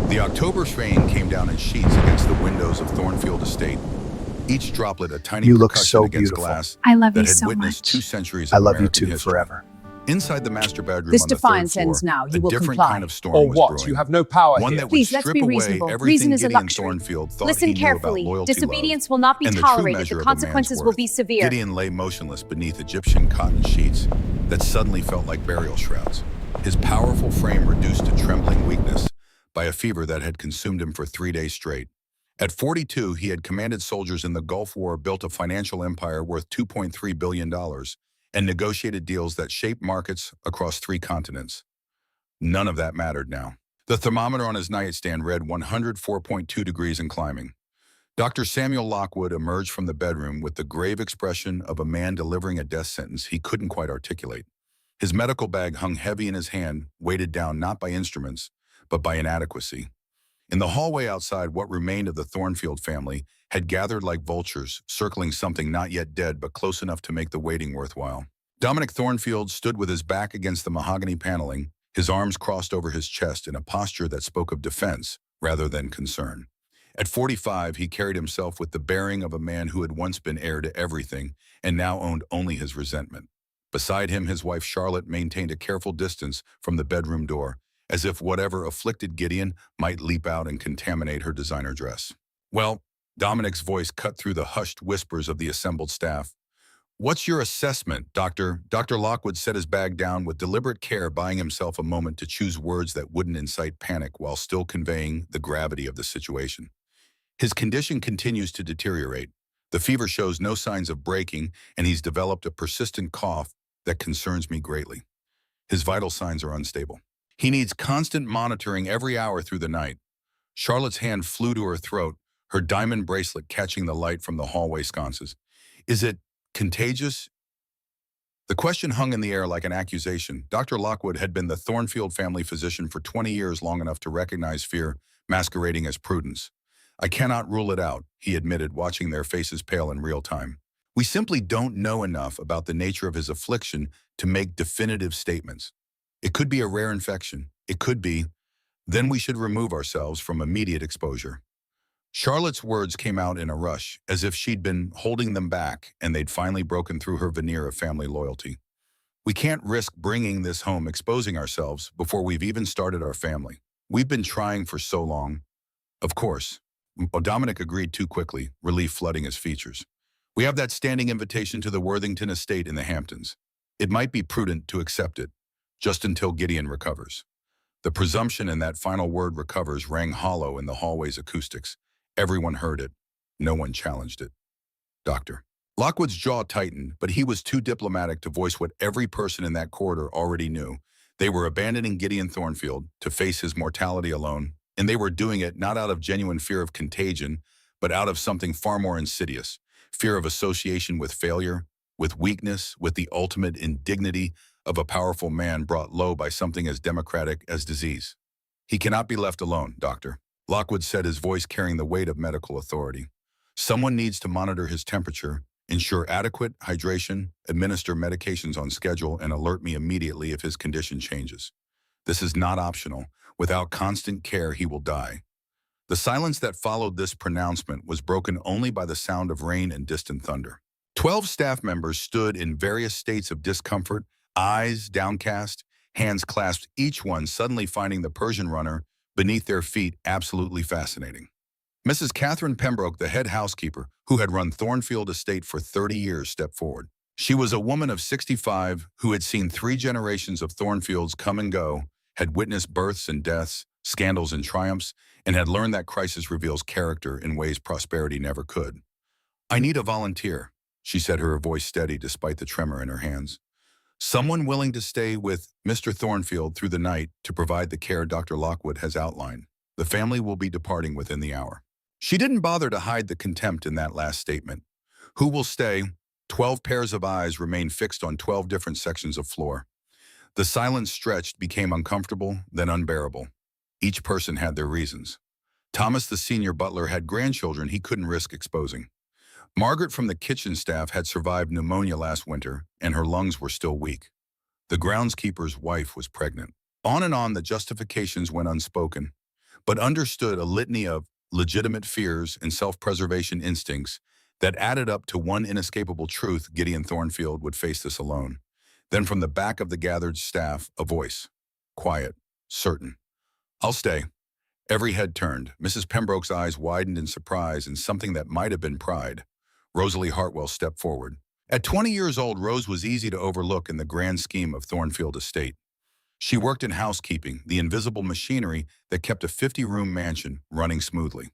The October's rain came down in sheets against the windows of Thornfield Estate, each droplet a tiny You look percussion so against beautiful. glass I love that you had so witnessed much. 2 centuries I of love you American too, history. forever. Inside the master bedroom This on the defiance third floor, ends now. a You will different comply. kind of storm Or was what? brewing. You have no power One here. that would Please, let's strip be away reasonable. everything Reason is a Gideon luxury. Thornfield thought Listen he knew carefully. about loyalty, Disobedience love, will not be and the true tolerated. measure The of a man's consequences will worth. be severe. Gideon lay motionless beneath Egyptian cotton sheets that suddenly felt like burial shrouds. His powerful frame reduced to trembling weakness by a fever that had consumed him for 3 days straight. At 42, he had commanded soldiers in the Gulf War, built a financial empire worth $2.3 billion, and negotiated deals that shaped markets across 3 continents. None of that mattered now. The thermometer on his nightstand read 104.2 degrees and climbing. Dr. Samuel Lockwood emerged from the bedroom with the grave expression of a man delivering a death sentence he couldn't quite articulate. His medical bag hung heavy in his hand, weighted down not by instruments, but by inadequacy. In the hallway outside, what remained of the Thornfield family had gathered like vultures, circling something not yet dead but close enough to make the waiting worthwhile. Dominic Thornfield stood with his back against the mahogany paneling, his arms crossed over his chest in a posture that spoke of defense rather than concern. At 45, he carried himself with the bearing of a man who had once been heir to everything and now owned only his resentment. Beside him, his wife Charlotte maintained a careful distance from the bedroom door, as if whatever afflicted Gideon might leap out and contaminate her designer dress. Well, Dominic's voice cut through the hushed whispers of the assembled staff. What's your assessment, Doctor? Dr. Lockwood set his bag down with deliberate care, buying himself a moment to choose words that wouldn't incite panic while still conveying the gravity of the situation. His condition continues to deteriorate. The fever shows no signs of breaking, and he's developed a persistent cough that concerns me greatly. His vital signs are unstable. He needs constant monitoring every hour through the night. Charlotte's hand flew to her throat, her diamond bracelet catching the light from the hallway sconces. Is it contagious? The question hung in the air like an accusation. Dr. Lockwood had been the Thornfield family physician for 20 years, long enough to recognize fear masquerading as prudence. I cannot rule it out, he admitted, watching their faces pale in real time. We simply don't know enough about the nature of his affliction to make definitive statements. It could be a rare infection. It could be. Then we should remove ourselves from immediate exposure. Charlotte's words came out in a rush, as if she'd been holding them back and they'd finally broken through her veneer of family loyalty. We can't risk bringing this home, exposing ourselves before we've even started our family. We've been trying for so long. Of course. Dominic agreed too quickly, relief flooding his features. We have that standing invitation to the Worthington estate in the Hamptons. It might be prudent to accept it, just until Gideon recovers. The presumption in that final word, recovers, rang hollow in the hallway's acoustics. Everyone heard it. No one challenged it. Doctor. Lockwood's jaw tightened, but he was too diplomatic to voice what every person in that corridor already knew. They were abandoning Gideon Thornfield to face his mortality alone, and they were doing it not out of genuine fear of contagion, but out of something far more insidious, fear of association with failure, with weakness, with the ultimate indignity of a powerful man brought low by something as democratic as disease. He cannot be left alone, Doctor. Lockwood said, his voice carrying the weight of medical authority. Someone needs to monitor his temperature, ensure adequate hydration, administer medications on schedule, and alert me immediately if his condition changes. This is not optional. Without constant care, he will die. The silence that followed this pronouncement was broken only by the sound of rain and distant thunder. 12 staff members stood in various states of discomfort, eyes downcast, hands clasped, each one suddenly finding the Persian runner beneath their feet absolutely fascinating. Mrs. Catherine Pembroke, the head housekeeper, who had run Thornfield Estate for 30 years, stepped forward. She was a woman of 65 who had seen 3 generations of Thornfields come and go, had witnessed births and deaths, scandals and triumphs, and had learned that crisis reveals character in ways prosperity never could. I need a volunteer, she said, her voice steady despite the tremor in her hands. Someone willing to stay with Mr. Thornfield through the night to provide the care Dr. Lockwood has outlined. The family will be departing within the hour. She didn't bother to hide the contempt in that last statement. Who will stay? 12 pairs of eyes remained fixed on 12 different sections of floor. The silence stretched, became uncomfortable, then unbearable. Each person had their reasons. Thomas, the senior butler, had grandchildren he couldn't risk exposing. Margaret from the kitchen staff had survived pneumonia last winter, and her lungs were still weak. The groundskeeper's wife was pregnant. On and on the justifications went unspoken. but understood a litany of legitimate fears and self-preservation instincts that added up to one inescapable truth: Gideon Thornfield would face this alone. Then from the back of the gathered staff, a voice. Quiet, certain. I'll stay. Every head turned. Mrs. Pembroke's eyes widened in surprise and something that might have been pride. Rosalie Hartwell stepped forward. At 20 years old, Rose was easy to overlook in the grand scheme of Thornfield Estate. She worked in housekeeping, the invisible machinery that kept a 50-room mansion running smoothly.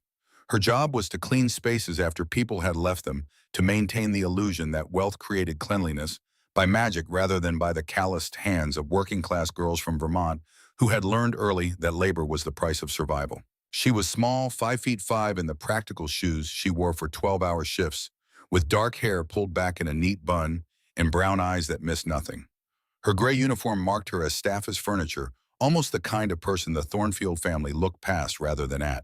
Her job was to clean spaces after people had left them, to maintain the illusion that wealth created cleanliness by magic rather than by the calloused hands of working-class girls from Vermont who had learned early that labor was the price of survival. She was small, 5'5" in the practical shoes she wore for 12-hour shifts, with dark hair pulled back in a neat bun and brown eyes that missed nothing. Her gray uniform marked her as staff as furniture, almost the kind of person the Thornfield family looked past rather than at,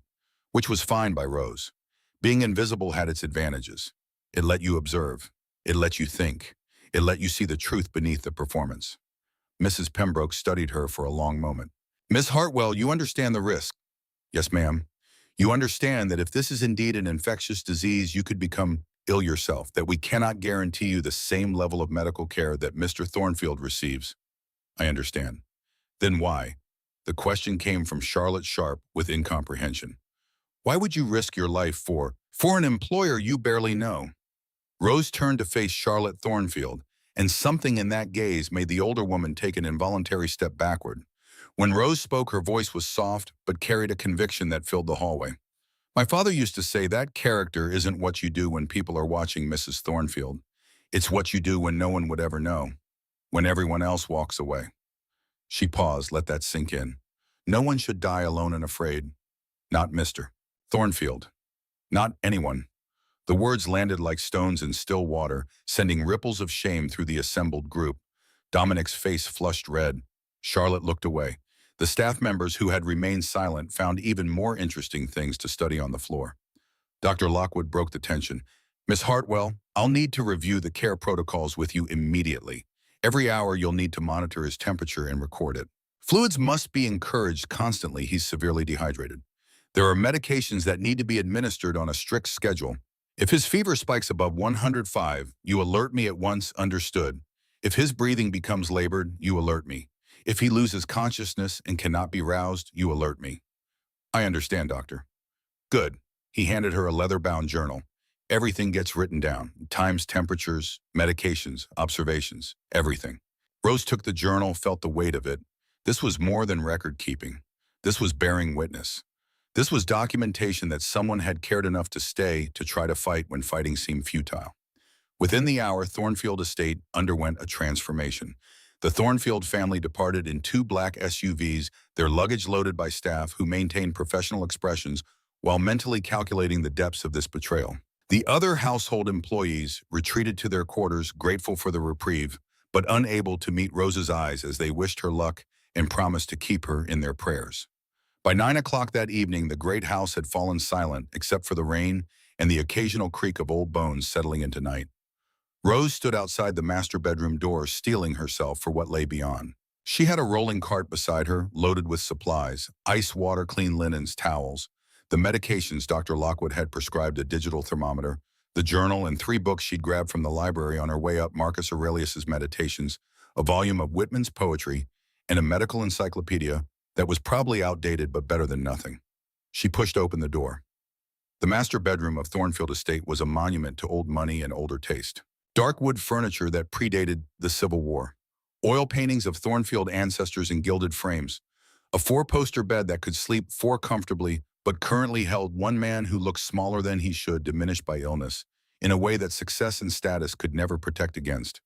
which was fine by Rose. Being invisible had its advantages. It let you observe. It let you think. It let you see the truth beneath the performance. Mrs. Pembroke studied her for a long moment. Miss Hartwell, you understand the risk. Yes, ma'am. You understand that if this is indeed an infectious disease, you could become ill yourself, that we cannot guarantee you the same level of medical care that Mr. Thornfield receives. I understand. Then why? The question came from Charlotte Sharp with incomprehension. Why would you risk your life for an employer you barely know? Rose turned to face Charlotte Thornfield, and something in that gaze made the older woman take an involuntary step backward. When Rose spoke, her voice was soft, but carried a conviction that filled the hallway. My father used to say that character isn't what you do when people are watching Mrs. Thornfield. It's what you do when no one would ever know, when everyone else walks away. She paused, let that sink in. No one should die alone and afraid. Not Mr. Thornfield. Not anyone. The words landed like stones in still water, sending ripples of shame through the assembled group. Dominic's face flushed red. Charlotte looked away. The staff members who had remained silent found even more interesting things to study on the floor. Dr. Lockwood broke the tension. Miss Hartwell, I'll need to review the care protocols with you immediately. Every hour you'll need to monitor his temperature and record it. Fluids must be encouraged constantly. He's severely dehydrated. There are medications that need to be administered on a strict schedule. If his fever spikes above 105, you alert me at once, understood. If his breathing becomes labored, you alert me. If he loses consciousness and cannot be roused, you alert me. I understand, doctor. Good. He handed her a leather-bound journal. Everything gets written down. Times, temperatures, medications, observations, everything. Rose took the journal, felt the weight of it. This was more than record-keeping. This was bearing witness. This was documentation that someone had cared enough to stay to try to fight when fighting seemed futile. Within the hour, Thornfield Estate underwent a transformation. The Thornfield family departed in 2 black SUVs, their luggage loaded by staff who maintained professional expressions while mentally calculating the depths of this betrayal. The other household employees retreated to their quarters, grateful for the reprieve, but unable to meet Rose's eyes as they wished her luck and promised to keep her in their prayers. By 9 o'clock that evening, the great house had fallen silent except for the rain and the occasional creak of old bones settling into night. Rose stood outside the master bedroom door, steeling herself for what lay beyond. She had a rolling cart beside her, loaded with supplies, ice water, clean linens, towels, the medications Dr. Lockwood had prescribed, a digital thermometer, the journal, and 3 books she'd grabbed from the library on her way up: Marcus Aurelius's Meditations, a volume of Whitman's poetry, and a medical encyclopedia that was probably outdated but better than nothing. She pushed open the door. The master bedroom of Thornfield Estate was a monument to old money and older taste. Dark wood furniture that predated the Civil War. Oil paintings of Thornfield ancestors in gilded frames. A 4-poster bed that could sleep 4 comfortably, but currently held one man who looked smaller than he should, diminished by illness, in a way that success and status could never protect against.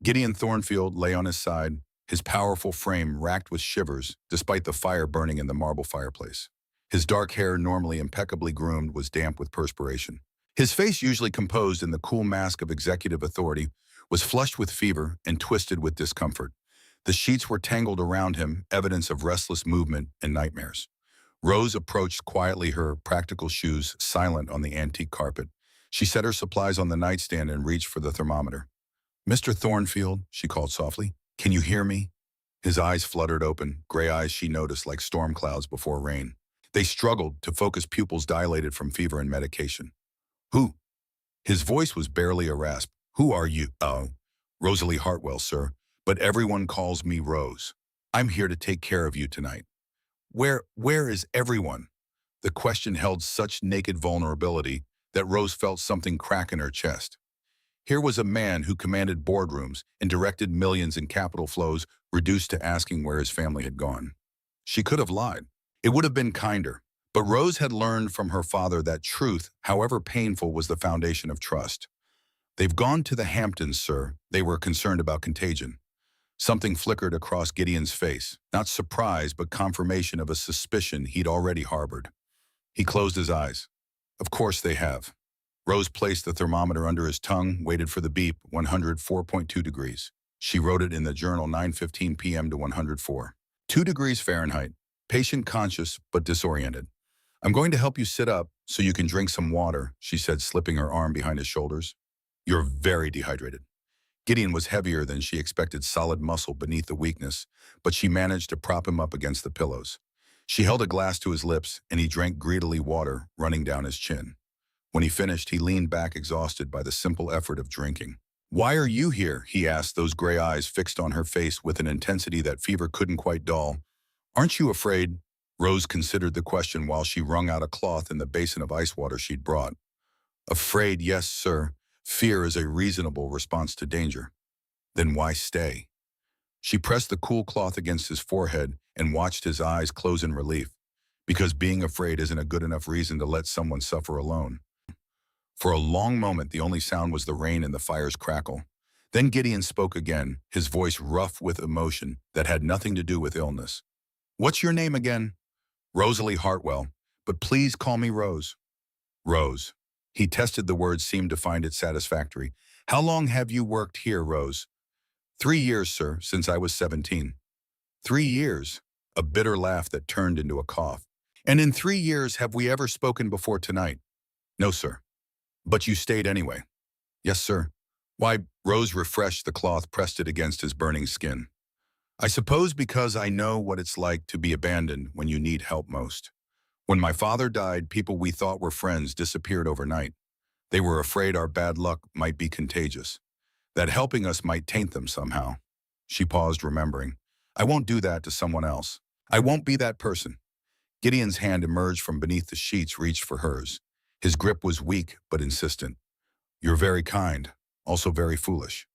Gideon Thornfield lay on his side, his powerful frame racked with shivers, despite the fire burning in the marble fireplace. His dark hair, normally impeccably groomed, was damp with perspiration. His face, usually composed in the cool mask of executive authority, was flushed with fever and twisted with discomfort. The sheets were tangled around him, evidence of restless movement and nightmares. Rose approached quietly, her practical shoes silent on the antique carpet. She set her supplies on the nightstand and reached for the thermometer. Mr. Thornfield, she called softly, can you hear me? His eyes fluttered open, gray eyes she noticed like storm clouds before rain. They struggled to focus, pupils dilated from fever and medication. Who? His voice was barely a rasp. Who are you? Oh, Rosalie Hartwell, sir. But everyone calls me Rose. I'm here to take care of you tonight. Where is everyone? The question held such naked vulnerability that Rose felt something crack in her chest. Here was a man who commanded boardrooms and directed millions in capital flows, reduced to asking where his family had gone. She could have lied. It would have been kinder. But Rose had learned from her father that truth, however painful, was the foundation of trust. They've gone to the Hamptons, sir. They were concerned about contagion. Something flickered across Gideon's face, not surprise, but confirmation of a suspicion he'd already harbored. He closed his eyes. Of course they have. Rose placed the thermometer under his tongue, waited for the beep, 104.2 degrees. She wrote it in the journal, 9:15 p.m. to 104. 2 degrees Fahrenheit, patient conscious but disoriented. I'm going to help you sit up so you can drink some water, she said, slipping her arm behind his shoulders. You're very dehydrated. Gideon was heavier than she expected, solid muscle beneath the weakness, but she managed to prop him up against the pillows. She held a glass to his lips, and he drank greedily, water running down his chin. When he finished, he leaned back, exhausted by the simple effort of drinking. Why are you here? He asked, those gray eyes fixed on her face with an intensity that fever couldn't quite dull. Aren't you afraid? Rose considered the question while she wrung out a cloth in the basin of ice water she'd brought. Afraid, yes, sir. Fear is a reasonable response to danger. Then why stay? She pressed the cool cloth against his forehead and watched his eyes close in relief. Because being afraid isn't a good enough reason to let someone suffer alone. For a long moment, the only sound was the rain and the fire's crackle. Then Gideon spoke again, his voice rough with emotion that had nothing to do with illness. What's your name again? Rosalie Hartwell, but please call me Rose. Rose. He tested the words, seemed to find it satisfactory. How long have you worked here, Rose? 3 years, sir, since I was 17. 3 years? A bitter laugh that turned into a cough. And in 3 years, have we ever spoken before tonight? No, sir. But you stayed anyway. Yes, sir. Why? Rose refreshed the cloth, pressed it against his burning skin. I suppose because I know what it's like to be abandoned when you need help most. When my father died, people we thought were friends disappeared overnight. They were afraid our bad luck might be contagious, that helping us might taint them somehow. She paused, remembering. I won't do that to someone else. I won't be that person. Gideon's hand emerged from beneath the sheets, reached for hers. His grip was weak but insistent. You're very kind, also very foolish.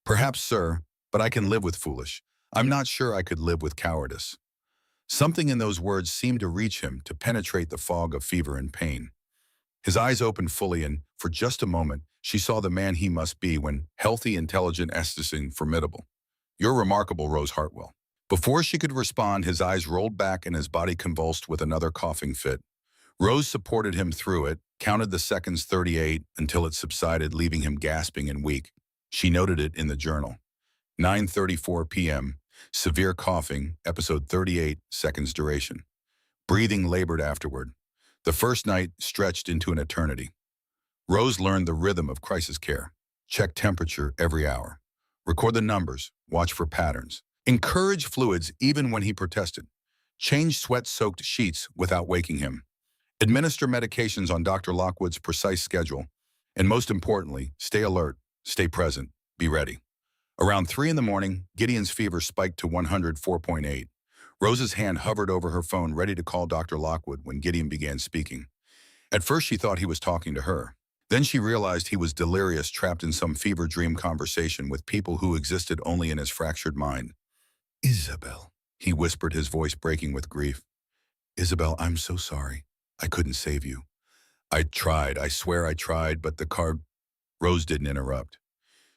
Perhaps, sir, but I can live with foolish. I'm not sure I could live with cowardice. Something in those words seemed to reach him, to penetrate the fog of fever and pain. His eyes opened fully, and, for just a moment, she saw the man he must be when healthy, intelligent, esticing, formidable. You're remarkable, Rose Hartwell. Before she could respond, his eyes rolled back and his body convulsed with another coughing fit. Rose supported him through it, counted the seconds, 38, until it subsided, leaving him gasping and weak. She noted it in the journal. 9:34 p.m. Severe coughing, episode 38, seconds duration. Breathing labored afterward. The first night stretched into an eternity. Rose learned the rhythm of crisis care. Check temperature every hour. Record the numbers. Watch for patterns. Encourage fluids even when he protested. Change sweat-soaked sheets without waking him. Administer medications on Dr. Lockwood's precise schedule. And most importantly, stay alert, stay present, be ready. Around 3 in the morning, Gideon's fever spiked to 104.8. Rose's hand hovered over her phone, ready to call Dr. Lockwood when Gideon began speaking. At first, she thought he was talking to her. Then she realized he was delirious, trapped in some fever dream conversation with people who existed only in his fractured mind. Isabel, he whispered, his voice breaking with grief. Isabel, I'm so sorry. I couldn't save you. I tried, I swear I tried, but the card... Rose didn't interrupt.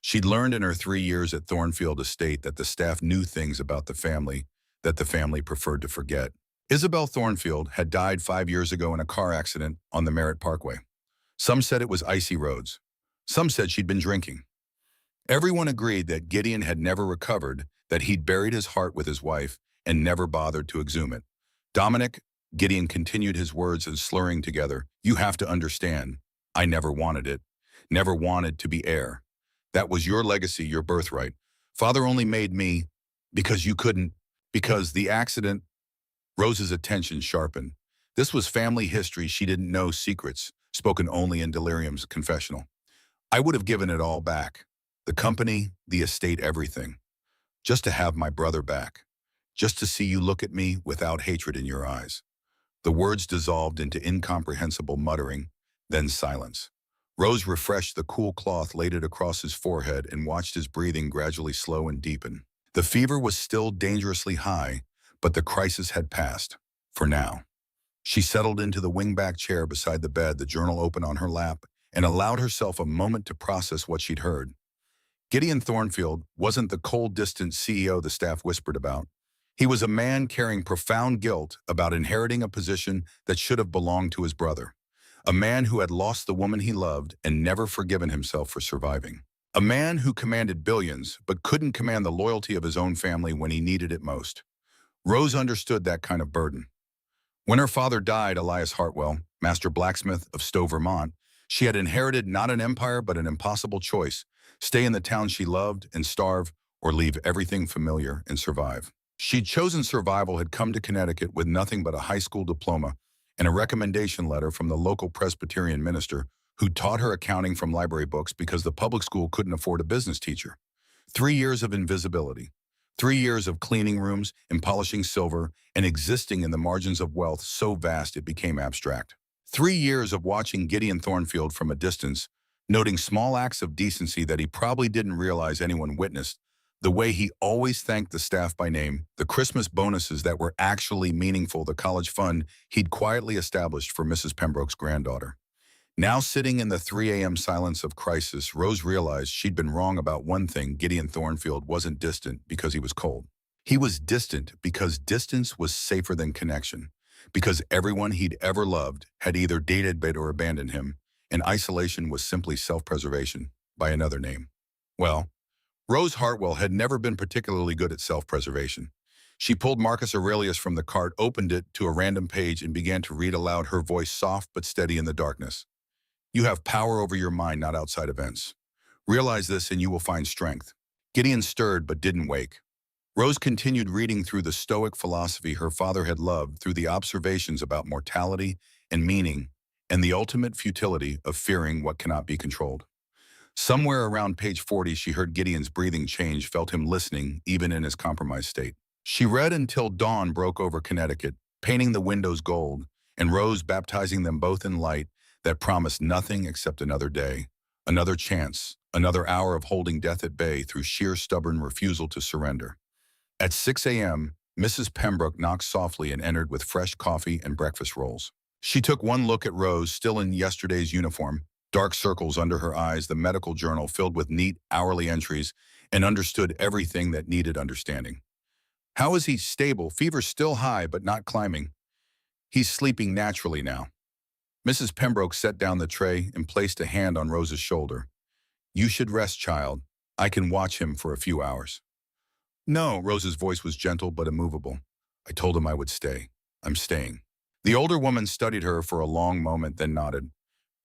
She'd learned in her 3 years at Thornfield Estate that the staff knew things about the family that the family preferred to forget. Isabel Thornfield had died 5 years ago in a car accident on the Merritt Parkway. Some said it was icy roads. Some said she'd been drinking. Everyone agreed that Gideon had never recovered, that he'd buried his heart with his wife and never bothered to exhume it. Dominic, Gideon continued, his words as slurring together, you have to understand, I never wanted it, never wanted to be heir. That was your legacy, your birthright. Father only made me because you couldn't, because the accident. Rose's attention sharpened. This was family history she didn't know, secrets, spoken only in delirium's confessional. I would have given it all back. The company, the estate, everything. Just to have my brother back. Just to see you look at me without hatred in your eyes. The words dissolved into incomprehensible muttering, then silence. Rose refreshed the cool cloth, laid it across his forehead, and watched his breathing gradually slow and deepen. The fever was still dangerously high, but the crisis had passed. For now. She settled into the wingback chair beside the bed, the journal open on her lap, and allowed herself a moment to process what she'd heard. Gideon Thornfield wasn't the cold, distant CEO the staff whispered about. He was a man carrying profound guilt about inheriting a position that should have belonged to his brother. A man who had lost the woman he loved and never forgiven himself for surviving. A man who commanded billions but couldn't command the loyalty of his own family when he needed it most. Rose understood that kind of burden. When her father died, Elias Hartwell, master blacksmith of Stowe, Vermont, she had inherited not an empire but an impossible choice: stay in the town she loved and starve, or leave everything familiar and survive. She'd chosen survival, had come to Connecticut with nothing but a high school diploma and a recommendation letter from the local Presbyterian minister who taught her accounting from library books because the public school couldn't afford a business teacher. 3 years of invisibility. 3 years of cleaning rooms and polishing silver and existing in the margins of wealth so vast it became abstract. 3 years of watching Gideon Thornfield from a distance, noting small acts of decency that he probably didn't realize anyone witnessed, the way he always thanked the staff by name, the Christmas bonuses that were actually meaningful, the college fund he'd quietly established for Mrs. Pembroke's granddaughter. Now sitting in the 3 a.m. silence of crisis, Rose realized she'd been wrong about one thing: Gideon Thornfield wasn't distant because he was cold. He was distant because distance was safer than connection, because everyone he'd ever loved had either dated or abandoned him, and isolation was simply self-preservation by another name. Well, Rose Hartwell had never been particularly good at self-preservation. She pulled Marcus Aurelius from the cart, opened it to a random page, and began to read aloud, her voice soft but steady in the darkness. You have power over your mind, not outside events. Realize this and you will find strength. Gideon stirred but didn't wake. Rose continued reading through the Stoic philosophy her father had loved, through the observations about mortality and meaning, and the ultimate futility of fearing what cannot be controlled. Somewhere around page 40, she heard Gideon's breathing change, felt him listening, even in his compromised state. She read until dawn broke over Connecticut, painting the windows gold, and Rose baptizing them both in light that promised nothing except another day, another chance, another hour of holding death at bay through sheer stubborn refusal to surrender. At 6 a.m., Mrs. Pembroke knocked softly and entered with fresh coffee and breakfast rolls. She took one look at Rose, still in yesterday's uniform, dark circles under her eyes, the medical journal filled with neat, hourly entries, and understood everything that needed understanding. How is he? Stable, fever still high but not climbing. He's sleeping naturally now. Mrs. Pembroke set down the tray and placed a hand on Rose's shoulder. You should rest, child. I can watch him for a few hours. No, Rose's voice was gentle but immovable. I told him I would stay. I'm staying. The older woman studied her for a long moment, then nodded.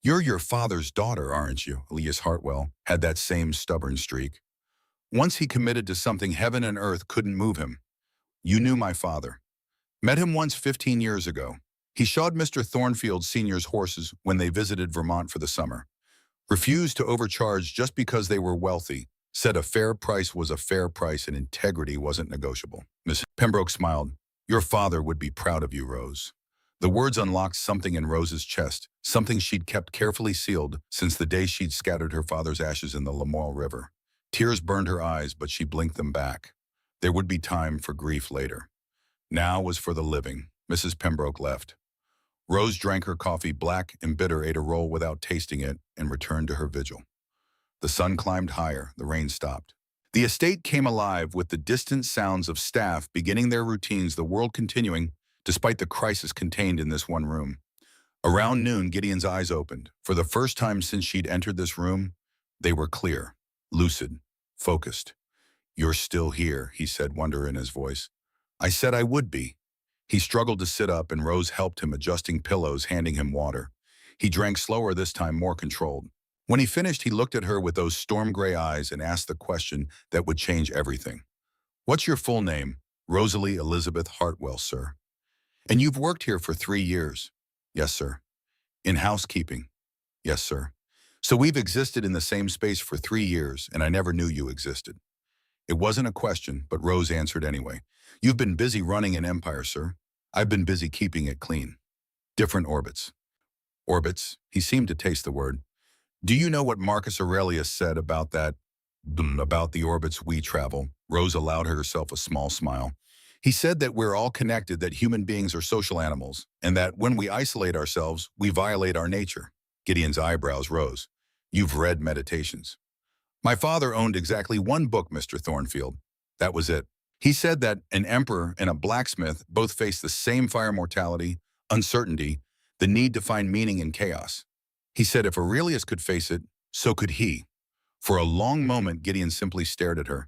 You're your father's daughter, aren't you? Elias Hartwell had that same stubborn streak. Once he committed to something, heaven and earth couldn't move him. You knew my father. Met him once 15 years ago. He shod Mr. Thornfield Sr.'s horses when they visited Vermont for the summer. Refused to overcharge just because they were wealthy. Said a fair price was a fair price and integrity wasn't negotiable. Miss Pembroke smiled. Your father would be proud of you, Rose. The words unlocked something in Rose's chest, something she'd kept carefully sealed since the day she'd scattered her father's ashes in the Lamoille River. Tears burned her eyes, but she blinked them back. There would be time for grief later. Now was for the living. Mrs. Pembroke left. Rose drank her coffee, black and bitter, ate a roll without tasting it, and returned to her vigil. The sun climbed higher, the rain stopped. The estate came alive with the distant sounds of staff beginning their routines, the world continuing, despite the crisis contained in this one room. Around noon, Gideon's eyes opened. For the first time since she'd entered this room, they were clear, lucid, focused. You're still here, he said, wonder in his voice. I said I would be. He struggled to sit up, and Rose helped him, adjusting pillows, handing him water. He drank slower this time, more controlled. When he finished, he looked at her with those storm-gray eyes and asked the question that would change everything. What's your full name? Rosalie Elizabeth Hartwell, sir. And you've worked here for 3 years. Yes, sir. In housekeeping. Yes, sir. So we've existed in the same space for 3 years, and I never knew you existed. It wasn't a question, but Rose answered anyway. You've been busy running an empire, sir. I've been busy keeping it clean. Different orbits. Orbits? He seemed to taste the word. Do you know what Marcus Aurelius said about that? About the orbits we travel? Rose allowed herself a small smile. He said that we're all connected, that human beings are social animals, and that when we isolate ourselves, we violate our nature. Gideon's eyebrows rose. You've read Meditations. My father owned exactly one book, Mr. Thornfield. That was it. He said that an emperor and a blacksmith both face the same fire mortality, uncertainty, the need to find meaning in chaos. He said if Aurelius could face it, so could he. For a long moment, Gideon simply stared at her.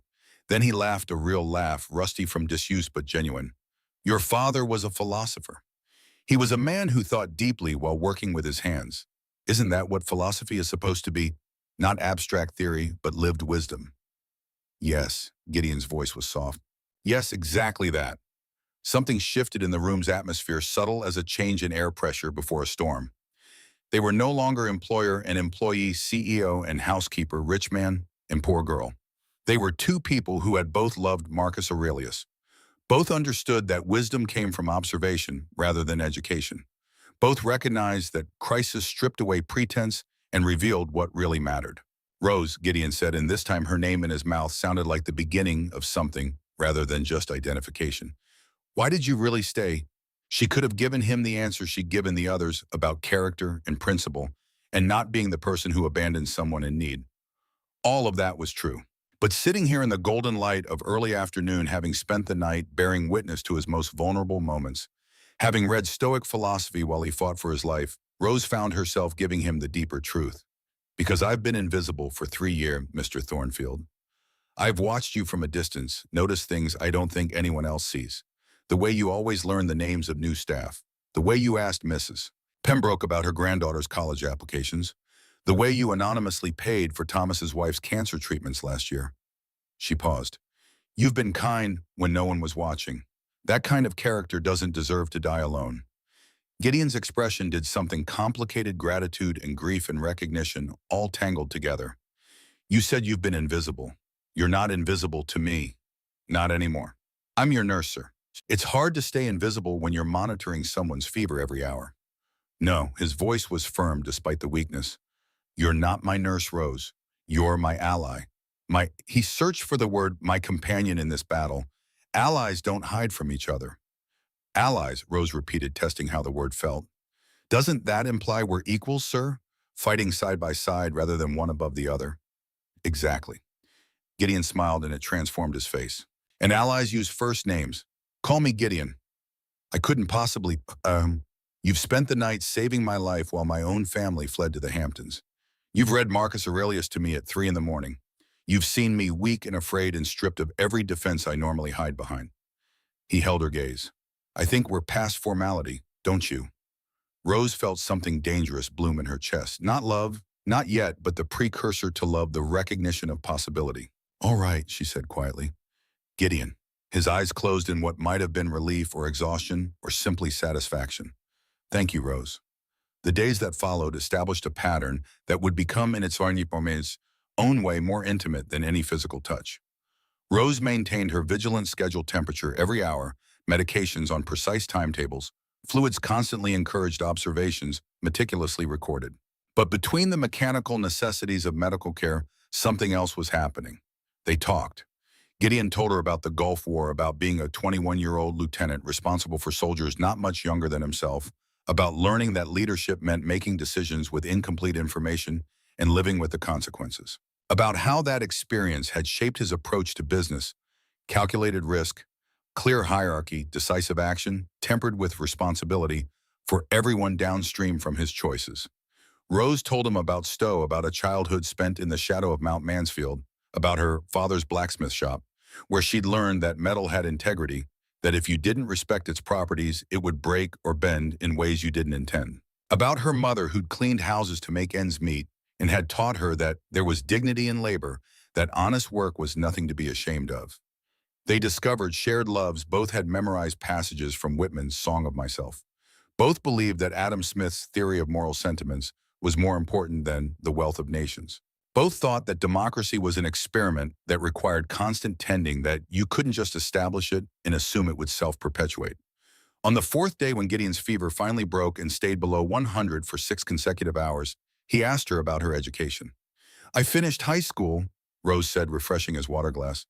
Then he laughed a real laugh, rusty from disuse but genuine. Your father was a philosopher. He was a man who thought deeply while working with his hands. Isn't that what philosophy is supposed to be? Not abstract theory, but lived wisdom. Yes, Gideon's voice was soft. Yes, exactly that. Something shifted in the room's atmosphere, subtle as a change in air pressure before a storm. They were no longer employer and employee, CEO and housekeeper, rich man and poor girl. They were two people who had both loved Marcus Aurelius. Both understood that wisdom came from observation rather than education. Both recognized that crisis stripped away pretense and revealed what really mattered. Rose, Gideon said, and this time her name in his mouth sounded like the beginning of something rather than just identification. Why did you really stay? She could have given him the answer she'd given the others about character and principle and not being the person who abandoned someone in need. All of that was true. But sitting here in the golden light of early afternoon, having spent the night bearing witness to his most vulnerable moments, having read Stoic philosophy while he fought for his life, Rose found herself giving him the deeper truth. Because I've been invisible for 3 years, Mr. Thornfield. I've watched you from a distance, noticed things I don't think anyone else sees. The way you always learn the names of new staff. The way you asked Mrs. Pembroke about her granddaughter's college applications. The way you anonymously paid for Thomas's wife's cancer treatments last year. She paused. You've been kind when no one was watching. That kind of character doesn't deserve to die alone. Gideon's expression did something complicated, gratitude and grief and recognition all tangled together. You said you've been invisible. You're not invisible to me. Not anymore. I'm your nurse, sir. It's hard to stay invisible when you're monitoring someone's fever every hour. No, his voice was firm despite the weakness. You're not my nurse, Rose. You're my ally. He searched for the word, my companion in this battle. Allies don't hide from each other. Allies, Rose repeated, testing how the word felt. Doesn't that imply we're equals, sir? Fighting side by side rather than one above the other? Exactly. Gideon smiled and it transformed his face. And allies use first names. Call me Gideon. I couldn't possibly, You've spent the night saving my life while my own family fled to the Hamptons. You've read Marcus Aurelius to me at 3 a.m. You've seen me weak and afraid and stripped of every defense I normally hide behind. He held her gaze. I think we're past formality, don't you? Rose felt something dangerous bloom in her chest. Not love, not yet, but the precursor to love, the recognition of possibility. All right, she said quietly. Gideon. His eyes closed in what might have been relief or exhaustion or simply satisfaction. Thank you, Rose. The days that followed established a pattern that would become in its own way more intimate than any physical touch. Rose maintained her vigilant scheduled temperature every hour, medications on precise timetables, fluids constantly encouraged observations, meticulously recorded. But between the mechanical necessities of medical care, something else was happening. They talked. Gideon told her about the Gulf War, about being a 21-year-old lieutenant responsible for soldiers not much younger than himself, about learning that leadership meant making decisions with incomplete information and living with the consequences, about how that experience had shaped his approach to business, calculated risk, clear hierarchy, decisive action, tempered with responsibility for everyone downstream from his choices. Rose told him about Stowe, about a childhood spent in the shadow of Mount Mansfield, about her father's blacksmith shop, where she'd learned that metal had integrity, that if you didn't respect its properties, it would break or bend in ways you didn't intend. About her mother who'd cleaned houses to make ends meet and had taught her that there was dignity in labor, that honest work was nothing to be ashamed of. They discovered shared loves. Both had memorized passages from Whitman's Song of Myself. Both believed that Adam Smith's theory of moral sentiments was more important than the wealth of nations. Both thought that democracy was an experiment that required constant tending, that you couldn't just establish it and assume it would self-perpetuate. On the fourth day, when Gideon's fever finally broke and stayed below 100 for 6 consecutive hours, he asked her about her education. "I finished high school," Rose said, refreshing his water glass.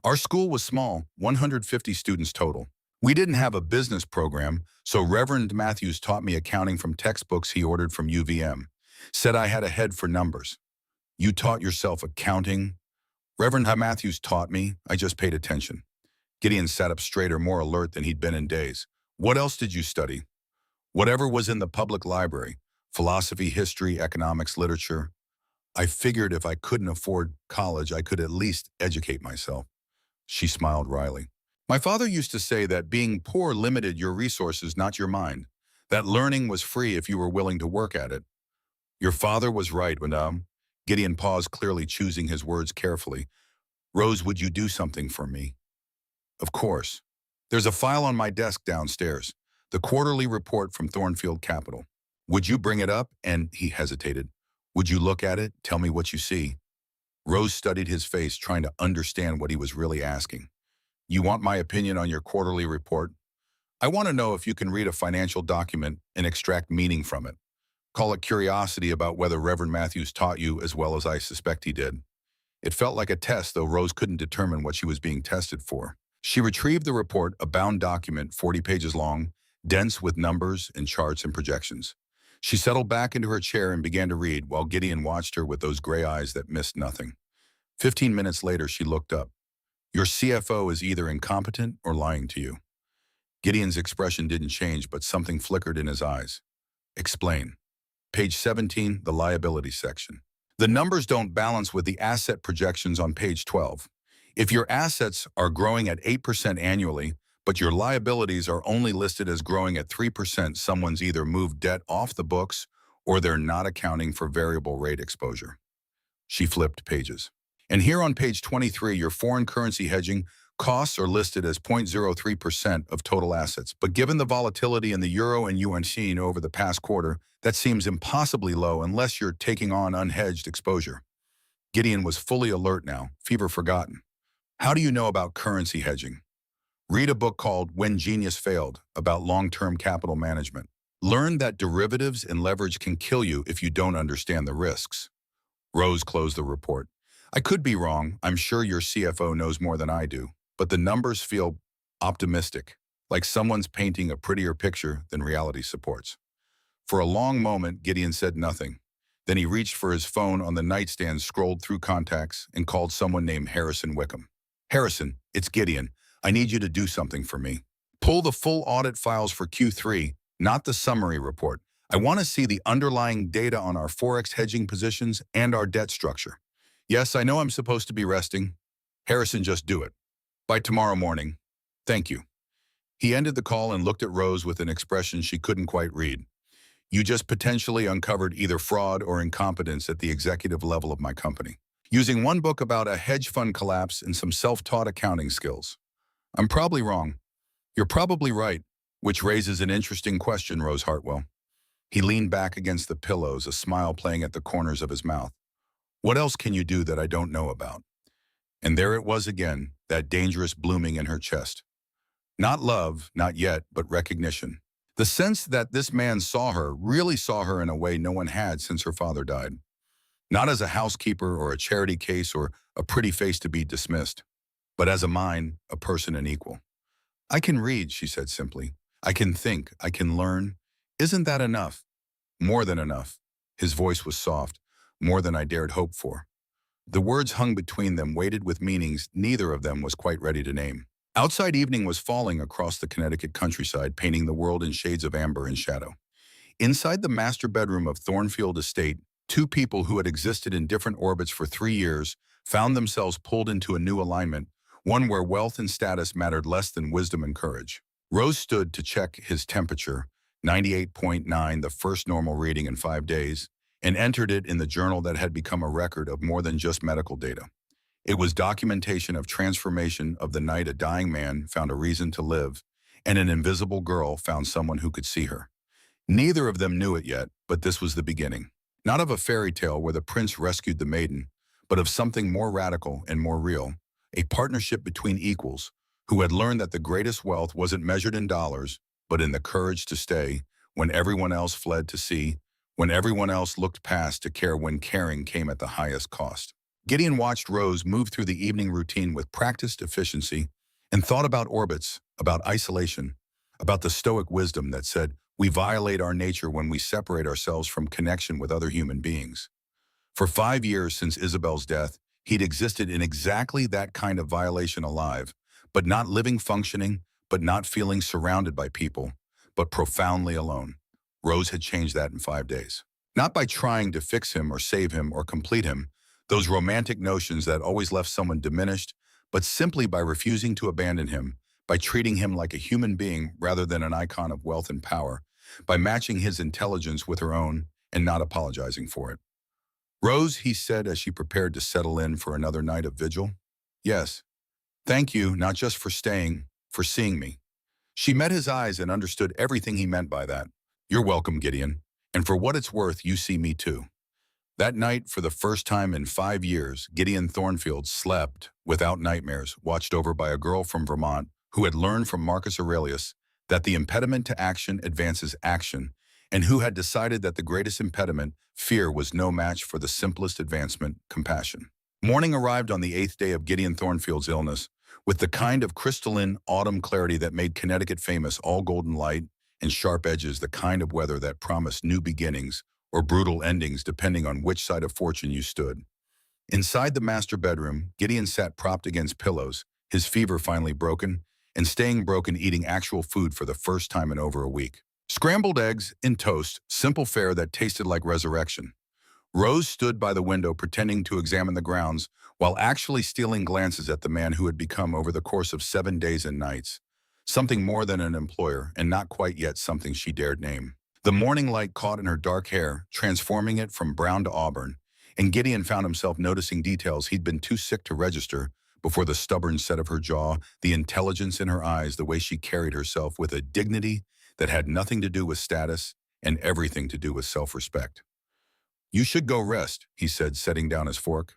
"Our school was small, 150 students total. We didn't have a business program, so Reverend Matthews taught me accounting from textbooks he ordered from UVM. Said I had a head for numbers." "You taught yourself accounting?" "Reverend Matthews taught me. I just paid attention." Gideon sat up straighter, more alert than he'd been in days. "What else did you study?" "Whatever was in the public library. Philosophy, history, economics, literature. I figured if I couldn't afford college, I could at least educate myself." She smiled wryly. "My father used to say that being poor limited your resources, not your mind. That learning was free if you were willing to work at it." "Your father was right, madame." Gideon paused, clearly choosing his words carefully. "Rose, would you do something for me?" "Of course. There's a file on my desk downstairs. The quarterly report from Thornfield Capital. Would you bring it up?" And he hesitated. "Would you look at it? Tell me what you see." Rose studied his face, trying to understand what he was really asking. "You want my opinion on your quarterly report?" "I want to know if you can read a financial document and extract meaning from it. Call it curiosity about whether Reverend Matthews taught you as well as I suspect he did." It felt like a test, though Rose couldn't determine what she was being tested for. She retrieved the report, a bound document 40 pages long, dense with numbers and charts and projections. She settled back into her chair and began to read, while Gideon watched her with those gray eyes that missed nothing. 15 minutes later, she looked up. "Your CFO is either incompetent or lying to you." Gideon's expression didn't change, but something flickered in his eyes. "Explain." Page 17, the liability section. "The numbers don't balance with the asset projections on page 12. If your assets are growing at 8% annually, but your liabilities are only listed as growing at 3%, someone's either moved debt off the books or they're not accounting for variable rate exposure." She flipped pages. "And here on page 23, your foreign currency hedging costs are listed as 0.03% of total assets. But given the volatility in the euro and yuan seen over the past quarter, that seems impossibly low unless you're taking on unhedged exposure." Gideon was fully alert now, fever forgotten. "How do you know about currency hedging?" "Read a book called When Genius Failed, about long-term capital management. Learn that derivatives and leverage can kill you if you don't understand the risks." Rose closed the report. "I could be wrong. I'm sure your CFO knows more than I do. But the numbers feel optimistic, like someone's painting a prettier picture than reality supports." For a long moment, Gideon said nothing. Then he reached for his phone on the nightstand, scrolled through contacts, and called someone named Harrison Wickham. "Harrison, it's Gideon. I need you to do something for me. Pull the full audit files for Q3, not the summary report. I want to see the underlying data on our Forex hedging positions and our debt structure." "Yes, I know I'm supposed to be resting." "Harrison, just do it. By tomorrow morning. Thank you." He ended the call and looked at Rose with an expression she couldn't quite read. "You just potentially uncovered either fraud or incompetence at the executive level of my company, using one book about a hedge fund collapse and some self-taught accounting skills." "I'm probably wrong." "You're probably right, which raises an interesting question, Rose Hartwell." He leaned back against the pillows, a smile playing at the corners of his mouth. "What else can you do that I don't know about?" And there it was again, that dangerous blooming in her chest. Not love, not yet, but recognition. The sense that this man saw her, really saw her in a way no one had since her father died. Not as a housekeeper or a charity case or a pretty face to be dismissed, but as a mind, a person, and equal. "I can read," she said simply. "I can think, I can learn. Isn't that enough?" "More than enough." His voice was soft, "more than I dared hope for." The words hung between them, weighted with meanings neither of them was quite ready to name. Outside, evening was falling across the Connecticut countryside, painting the world in shades of amber and shadow. Inside the master bedroom of Thornfield Estate, two people who had existed in different orbits for 3 years found themselves pulled into a new alignment, one where wealth and status mattered less than wisdom and courage. Rose stood to check his temperature, 98.9, the first normal reading in 5 days, and entered it in the journal that had become a record of more than just medical data. It was documentation of transformation of the night a dying man found a reason to live, and an invisible girl found someone who could see her. Neither of them knew it yet, but this was the beginning. Not of a fairy tale where the prince rescued the maiden, but of something more radical and more real, a partnership between equals who had learned that the greatest wealth wasn't measured in dollars, but in the courage to stay when everyone else fled to see, when everyone else looked past to care when caring came at the highest cost. Gideon watched Rose move through the evening routine with practiced efficiency and thought about orbits, about isolation, about the stoic wisdom that said, we violate our nature when we separate ourselves from connection with other human beings. For 5 years since Isabel's death, he'd existed in exactly that kind of violation alive, but not living functioning, but not feeling surrounded by people, but profoundly alone. Rose had changed that in 5 days. Not by trying to fix him or save him or complete him, those romantic notions that always left someone diminished, but simply by refusing to abandon him, by treating him like a human being rather than an icon of wealth and power, by matching his intelligence with her own and not apologizing for it. Rose, he said as she prepared to settle in for another night of vigil. Yes, thank you, not just for staying, for seeing me. She met his eyes and understood everything he meant by that. You're welcome, Gideon. And for what it's worth, you see me too. That night, for the first time in 5 years, Gideon Thornfield slept without nightmares, watched over by a girl from Vermont who had learned from Marcus Aurelius that the impediment to action advances action, and who had decided that the greatest impediment, fear, was no match for the simplest advancement, compassion. Morning arrived on the 8th day of Gideon Thornfield's illness, with the kind of crystalline autumn clarity that made Connecticut famous, all golden light and sharp edges, the kind of weather that promised new beginnings or brutal endings depending on which side of fortune you stood. Inside the master bedroom, Gideon sat propped against pillows, his fever finally broken, and staying broken, eating actual food for the first time in over a week. Scrambled eggs in toast, simple fare that tasted like resurrection. Rose stood by the window pretending to examine the grounds while actually stealing glances at the man who had become, over the course of 7 days and nights, something more than an employer and not quite yet something she dared name. The morning light caught in her dark hair, transforming it from brown to auburn, and Gideon found himself noticing details he'd been too sick to register before: the stubborn set of her jaw, the intelligence in her eyes, the way she carried herself with a dignity that had nothing to do with status and everything to do with self-respect. You should go rest, he said, setting down his fork.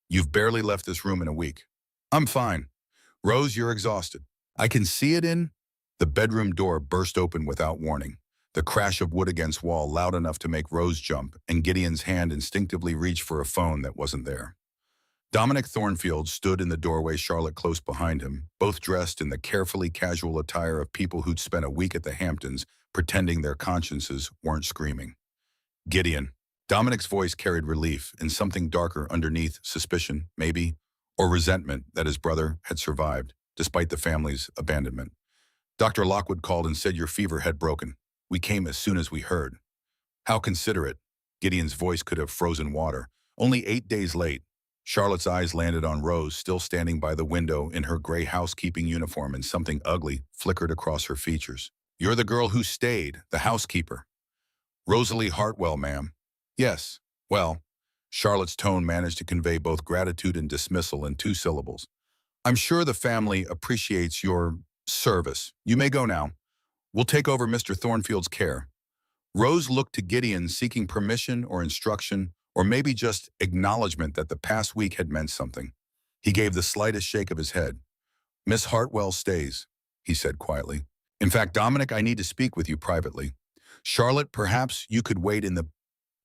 You've barely left this room in a week. I'm fine. Rose, you're exhausted. I can see it in... The bedroom door burst open without warning, the crash of wood against wall loud enough to make Rose jump, and Gideon's hand instinctively reached for a phone that wasn't there. Dominic Thornfield stood in the doorway, Charlotte close behind him, both dressed in the carefully casual attire of people who'd spent a week at the Hamptons pretending their consciences weren't screaming. Gideon. Dominic's voice carried relief and something darker underneath: suspicion, maybe, or resentment that his brother had survived, despite the family's abandonment. Dr. Lockwood called and said your fever had broken. We came as soon as we heard. How considerate. Gideon's voice could have frozen water. Only 8 days late. Charlotte's eyes landed on Rose, still standing by the window in her gray housekeeping uniform, and something ugly flickered across her features. You're the girl who stayed, the housekeeper. Rosalie Hartwell, ma'am. Yes. Well, Charlotte's tone managed to convey both gratitude and dismissal in 2 syllables. I'm sure the family appreciates your service. You may go now. We'll take over Mr. Thornfield's care. Rose looked to Gideon, seeking permission or instruction, or maybe just acknowledgement that the past week had meant something. He gave the slightest shake of his head. Miss Hartwell stays, he said quietly. In fact, Dominic, I need to speak with you privately. Charlotte, perhaps you could wait in the...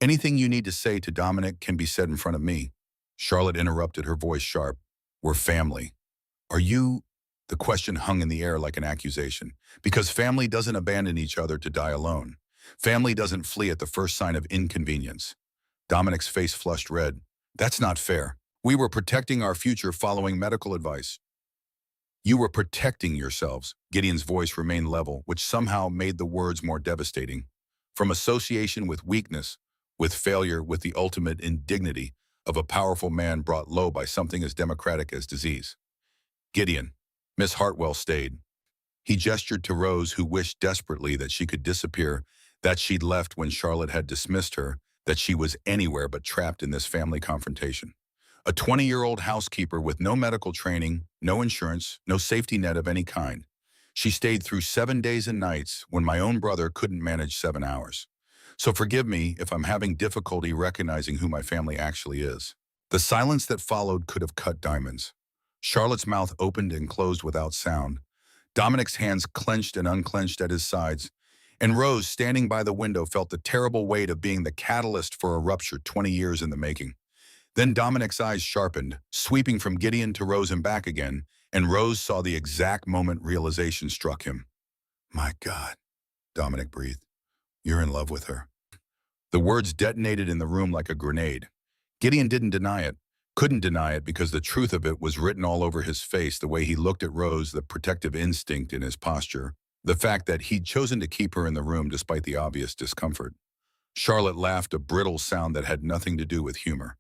Anything you need to say to Dominic can be said in front of me. Charlotte interrupted, her voice sharp. We're family. Are you... The question hung in the air like an accusation, because family doesn't abandon each other to die alone. Family doesn't flee at the first sign of inconvenience. Dominic's face flushed red. That's not fair. We were protecting our future following medical advice. You were protecting yourselves. Gideon's voice remained level, which somehow made the words more devastating. From association with weakness, with failure, with the ultimate indignity of a powerful man brought low by something as democratic as disease. Gideon. Miss Hartwell stayed. He gestured to Rose, who wished desperately that she could disappear, that she'd left when Charlotte had dismissed her, that she was anywhere but trapped in this family confrontation. A 20-year-old housekeeper with no medical training, no insurance, no safety net of any kind. She stayed through 7 days and nights when my own brother couldn't manage 7 hours. So forgive me if I'm having difficulty recognizing who my family actually is. The silence that followed could have cut diamonds. Charlotte's mouth opened and closed without sound. Dominic's hands clenched and unclenched at his sides. And Rose, standing by the window, felt the terrible weight of being the catalyst for a rupture 20 years in the making. Then Dominic's eyes sharpened, sweeping from Gideon to Rose and back again, and Rose saw the exact moment realization struck him. My God, Dominic breathed. You're in love with her. The words detonated in the room like a grenade. Gideon didn't deny it, couldn't deny it because the truth of it was written all over his face, the way he looked at Rose, the protective instinct in his posture, the fact that he'd chosen to keep her in the room despite the obvious discomfort. Charlotte laughed, a brittle sound that had nothing to do with humor.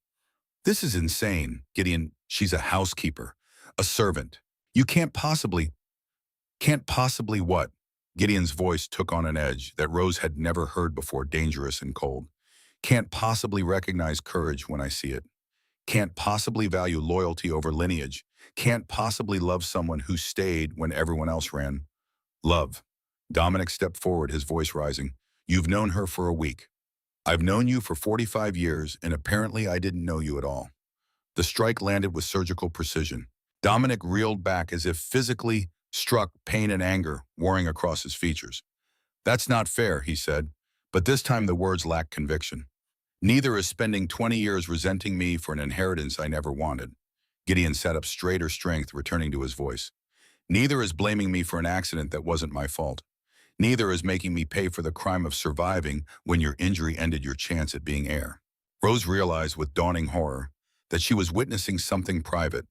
This is insane, Gideon. She's a housekeeper, a servant. You can't possibly what? Gideon's voice took on an edge that Rose had never heard before, dangerous and cold. Can't possibly recognize courage when I see it. Can't possibly value loyalty over lineage. Can't possibly love someone who stayed when everyone else ran. Love. Dominic stepped forward, his voice rising. You've known her for a week. I've known you for 45 years, and apparently I didn't know you at all. The strike landed with surgical precision. Dominic reeled back as if physically struck, pain and anger warring across his features. That's not fair, he said, but this time the words lacked conviction. Neither is spending 20 years resenting me for an inheritance I never wanted. Gideon sat up straighter, strength returning to his voice. Neither is blaming me for an accident that wasn't my fault. Neither is making me pay for the crime of surviving when your injury ended your chance at being heir. Rose realized with dawning horror that she was witnessing something private,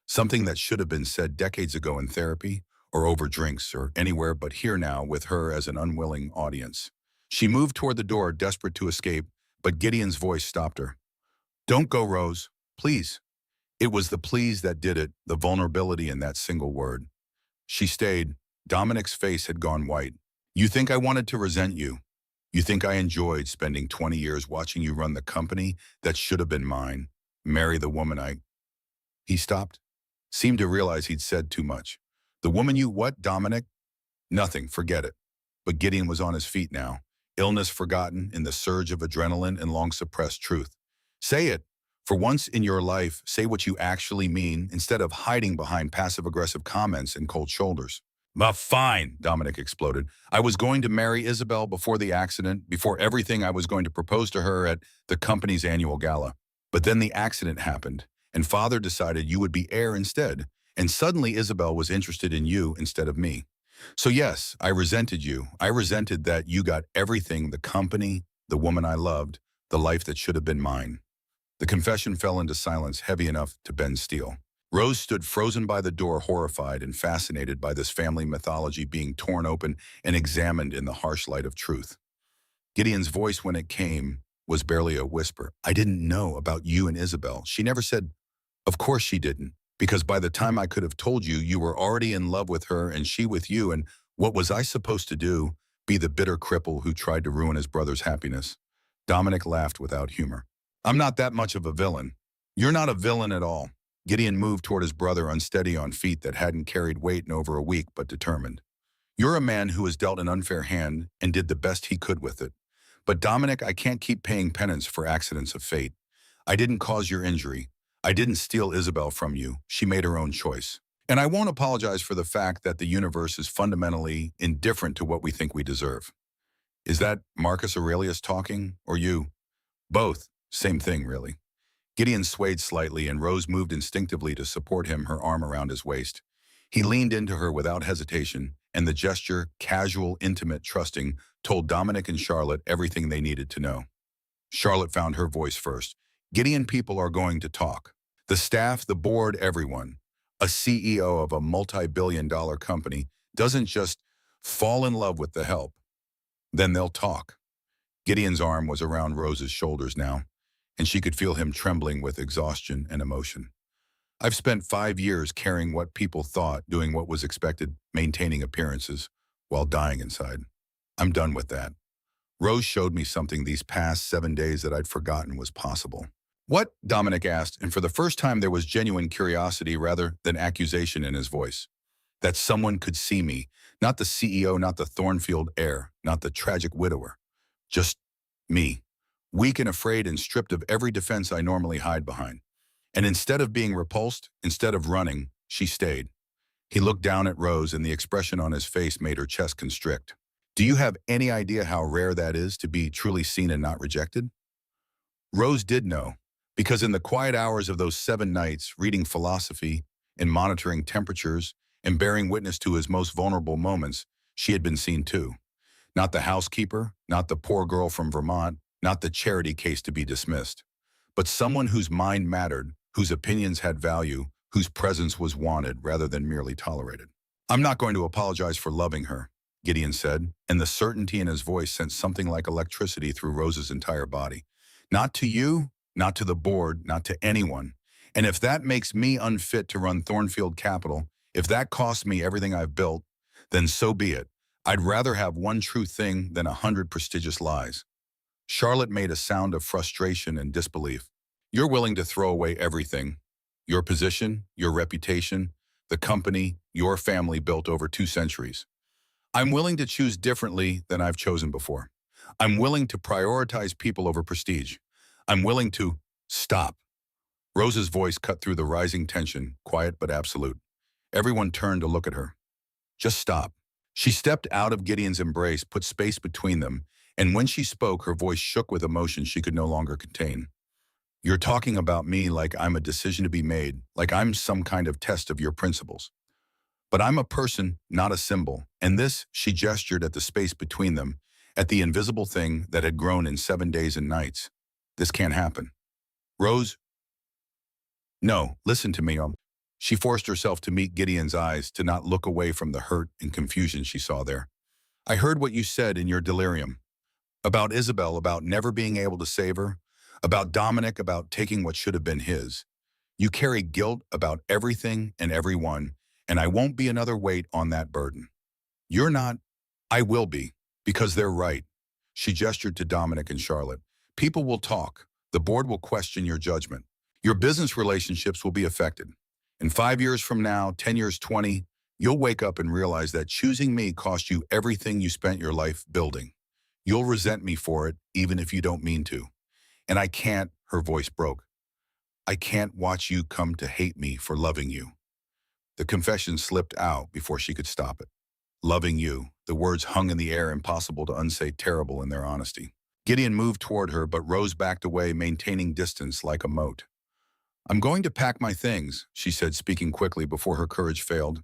something that should have been said decades ago in therapy or over drinks or anywhere but here now with her as an unwilling audience. She moved toward the door, desperate to escape, but Gideon's voice stopped her. Don't go, Rose. Please. It was the please that did it, the vulnerability in that single word. She stayed. Dominic's face had gone white. You think I wanted to resent you? You think I enjoyed spending 20 years watching you run the company that should have been mine, marry the woman I... He stopped, seemed to realize he'd said too much. The woman you what, Dominic? Nothing, forget it. But Gideon was on his feet now, illness forgotten in the surge of adrenaline and long-suppressed truth. Say it. For once in your life, say what you actually mean instead of hiding behind passive-aggressive comments and cold shoulders. Fine, Dominic exploded. I was going to marry Isabel before the accident, before everything. I was going to propose to her at the company's annual gala. But then the accident happened, and Father decided you would be heir instead, and suddenly Isabel was interested in you instead of me. So yes, I resented you. I resented that you got everything, the company, the woman I loved, the life that should have been mine. The confession fell into silence heavy enough to bend steel. Rose stood frozen by the door, horrified and fascinated by this family mythology being torn open and examined in the harsh light of truth. Gideon's voice, when it came, was barely a whisper. I didn't know about you and Isabel. She never said, of course she didn't, because by the time I could have told you, you were already in love with her and she with you, and what was I supposed to do? Be the bitter cripple who tried to ruin his brother's happiness? Dominic laughed without humor. I'm not that much of a villain. You're not a villain at all. Gideon moved toward his brother, unsteady on feet that hadn't carried weight in over a week, but determined. You're a man who was dealt an unfair hand and did the best he could with it. But Dominic, I can't keep paying penance for accidents of fate. I didn't cause your injury. I didn't steal Isabel from you. She made her own choice. And I won't apologize for the fact that the universe is fundamentally indifferent to what we think we deserve. Is that Marcus Aurelius talking, or you? Both. Same thing, really. Gideon swayed slightly, and Rose moved instinctively to support him, her arm around his waist. He leaned into her without hesitation, and the gesture, casual, intimate, trusting, told Dominic and Charlotte everything they needed to know. Charlotte found her voice first. Gideon, people are going to talk. The staff, the board, everyone. A CEO of a multi-billion-dollar company doesn't just fall in love with the help. Then they'll talk. Gideon's arm was around Rose's shoulders now, and she could feel him trembling with exhaustion and emotion. I've spent 5 years caring what people thought, doing what was expected, maintaining appearances, while dying inside. I'm done with that. Rose showed me something these past 7 days that I'd forgotten was possible. What? Dominic asked, and for the first time there was genuine curiosity rather than accusation in his voice. That someone could see me, not the CEO, not the Thornfield heir, not the tragic widower. Just me, weak and afraid and stripped of every defense I normally hide behind. And instead of being repulsed, instead of running, she stayed. He looked down at Rose and the expression on his face made her chest constrict. Do you have any idea how rare that is to be truly seen and not rejected? Rose did know, because in the quiet hours of those 7 nights, reading philosophy and monitoring temperatures and bearing witness to his most vulnerable moments, she had been seen too. Not the housekeeper, not the poor girl from Vermont, not the charity case to be dismissed, but someone whose mind mattered, whose opinions had value, whose presence was wanted rather than merely tolerated. I'm not going to apologize for loving her, Gideon said, and the certainty in his voice sent something like electricity through Rose's entire body. Not to you, not to the board, not to anyone. And if that makes me unfit to run Thornfield Capital, if that costs me everything I've built, then so be it. I'd rather have one true thing than 100 prestigious lies. Charlotte made a sound of frustration and disbelief. You're willing to throw away everything. Your position, your reputation, the company, your family built over 2 centuries. I'm willing to choose differently than I've chosen before. I'm willing to prioritize people over prestige. I'm willing to stop. Rose's voice cut through the rising tension, quiet but absolute. Everyone turned to look at her. Just stop. She stepped out of Gideon's embrace, put space between them, and when she spoke, her voice shook with emotion she could no longer contain. You're talking about me like I'm a decision to be made, like I'm some kind of test of your principles. But I'm a person, not a symbol, and this, she gestured at the space between them, at the invisible thing that had grown in 7 days and nights. This can't happen. Rose, no, listen to me. She forced herself to meet Gideon's eyes, to not look away from the hurt and confusion she saw there. I heard what you said in your delirium. About Isabel, about never being able to save her, about Dominic, about taking what should have been his. You carry guilt about everything and everyone, and I won't be another weight on that burden. You're not. I will be, because they're right. She gestured to Dominic and Charlotte. People will talk. The board will question your judgment. Your business relationships will be affected. In 5 years from now, 10 years, 20, you'll wake up and realize that choosing me cost you everything you spent your life building. You'll resent me for it, even if you don't mean to. And I can't, her voice broke. I can't watch you come to hate me for loving you. The confession slipped out before she could stop it. Loving you. The words hung in the air, impossible to unsay, terrible in their honesty. Gideon moved toward her, but Rose backed away, maintaining distance like a moat. I'm going to pack my things, she said, speaking quickly before her courage failed.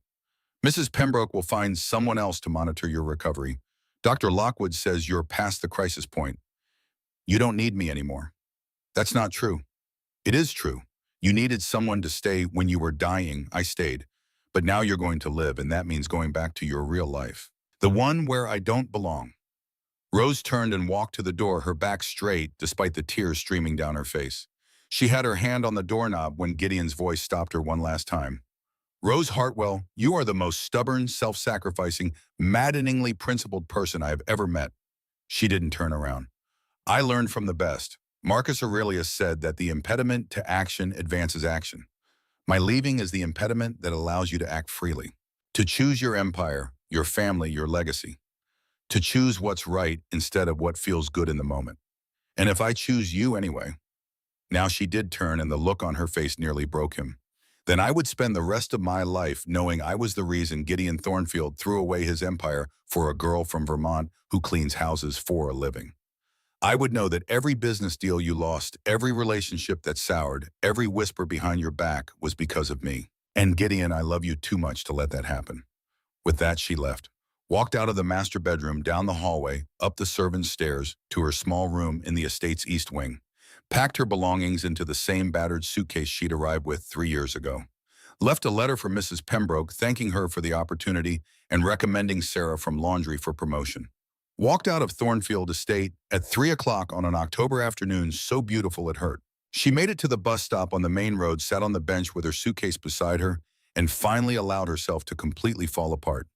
Mrs. Pembroke will find someone else to monitor your recovery. Dr. Lockwood says you're past the crisis point. You don't need me anymore. That's not true. It is true. You needed someone to stay when you were dying. I stayed. But now you're going to live, and that means going back to your real life. The one where I don't belong. Rose turned and walked to the door, her back straight, despite the tears streaming down her face. She had her hand on the doorknob when Gideon's voice stopped her one last time. Rose Hartwell, you are the most stubborn, self-sacrificing, maddeningly principled person I have ever met. She didn't turn around. I learned from the best. Marcus Aurelius said that the impediment to action advances action. My leaving is the impediment that allows you to act freely. To choose your empire, your family, your legacy. To choose what's right instead of what feels good in the moment. And if I choose you anyway. Now she did turn, and the look on her face nearly broke him. Then I would spend the rest of my life knowing I was the reason Gideon Thornfield threw away his empire for a girl from Vermont who cleans houses for a living. I would know that every business deal you lost, every relationship that soured, every whisper behind your back was because of me. And Gideon, I love you too much to let that happen. With that, she left, walked out of the master bedroom, down the hallway, up the servants' stairs, to her small room in the estate's east wing. Packed her belongings into the same battered suitcase she'd arrived with 3 years ago. Left a letter for Mrs. Pembroke thanking her for the opportunity and recommending Sarah from laundry for promotion. Walked out of Thornfield Estate at 3 o'clock on an October afternoon so beautiful it hurt. She made it to the bus stop on the main road, sat on the bench with her suitcase beside her, and finally allowed herself to completely fall apart.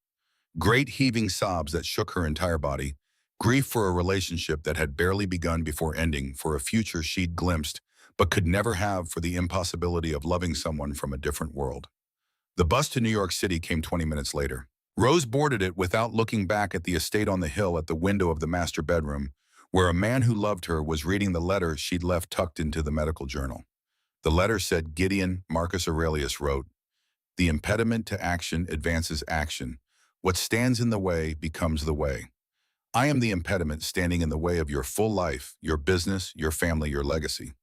Great heaving sobs that shook her entire body. Grief for a relationship that had barely begun before ending, for a future she'd glimpsed, but could never have for the impossibility of loving someone from a different world. The bus to New York City came 20 minutes later. Rose boarded it without looking back at the estate on the hill at the window of the master bedroom, where a man who loved her was reading the letter she'd left tucked into the medical journal. The letter said, Gideon, Marcus Aurelius wrote, "The impediment to action advances action. What stands in the way becomes the way. I am the impediment standing in the way of your full life, your business, your family, your legacy.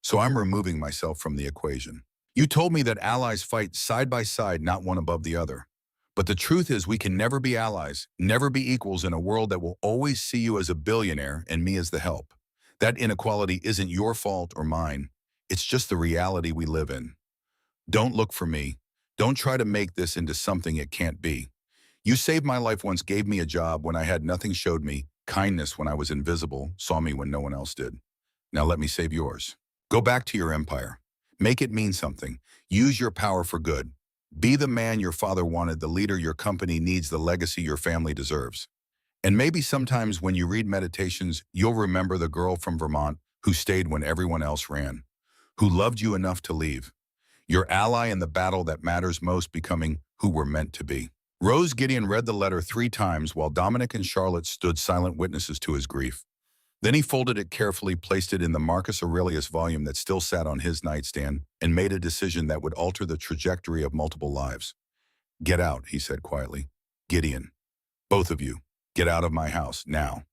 So I'm removing myself from the equation. You told me that allies fight side by side, not one above the other. But the truth is we can never be allies, never be equals in a world that will always see you as a billionaire and me as the help. That inequality isn't your fault or mine. It's just the reality we live in. Don't look for me. Don't try to make this into something it can't be. You saved my life once, gave me a job when I had nothing, showed me kindness when I was invisible, saw me when no one else did. Now let me save yours. Go back to your empire. Make it mean something. Use your power for good. Be the man your father wanted, the leader your company needs, the legacy your family deserves. And maybe sometimes when you read Meditations, you'll remember the girl from Vermont who stayed when everyone else ran, who loved you enough to leave. Your ally in the battle that matters most, becoming who we're meant to be. Rose Gideon read the letter 3 times while Dominic and Charlotte stood silent witnesses to his grief. Then he folded it carefully, placed it in the Marcus Aurelius volume that still sat on his nightstand, and made a decision that would alter the trajectory of multiple lives. Get out, he said quietly. Gideon, both of you, get out of my house, now.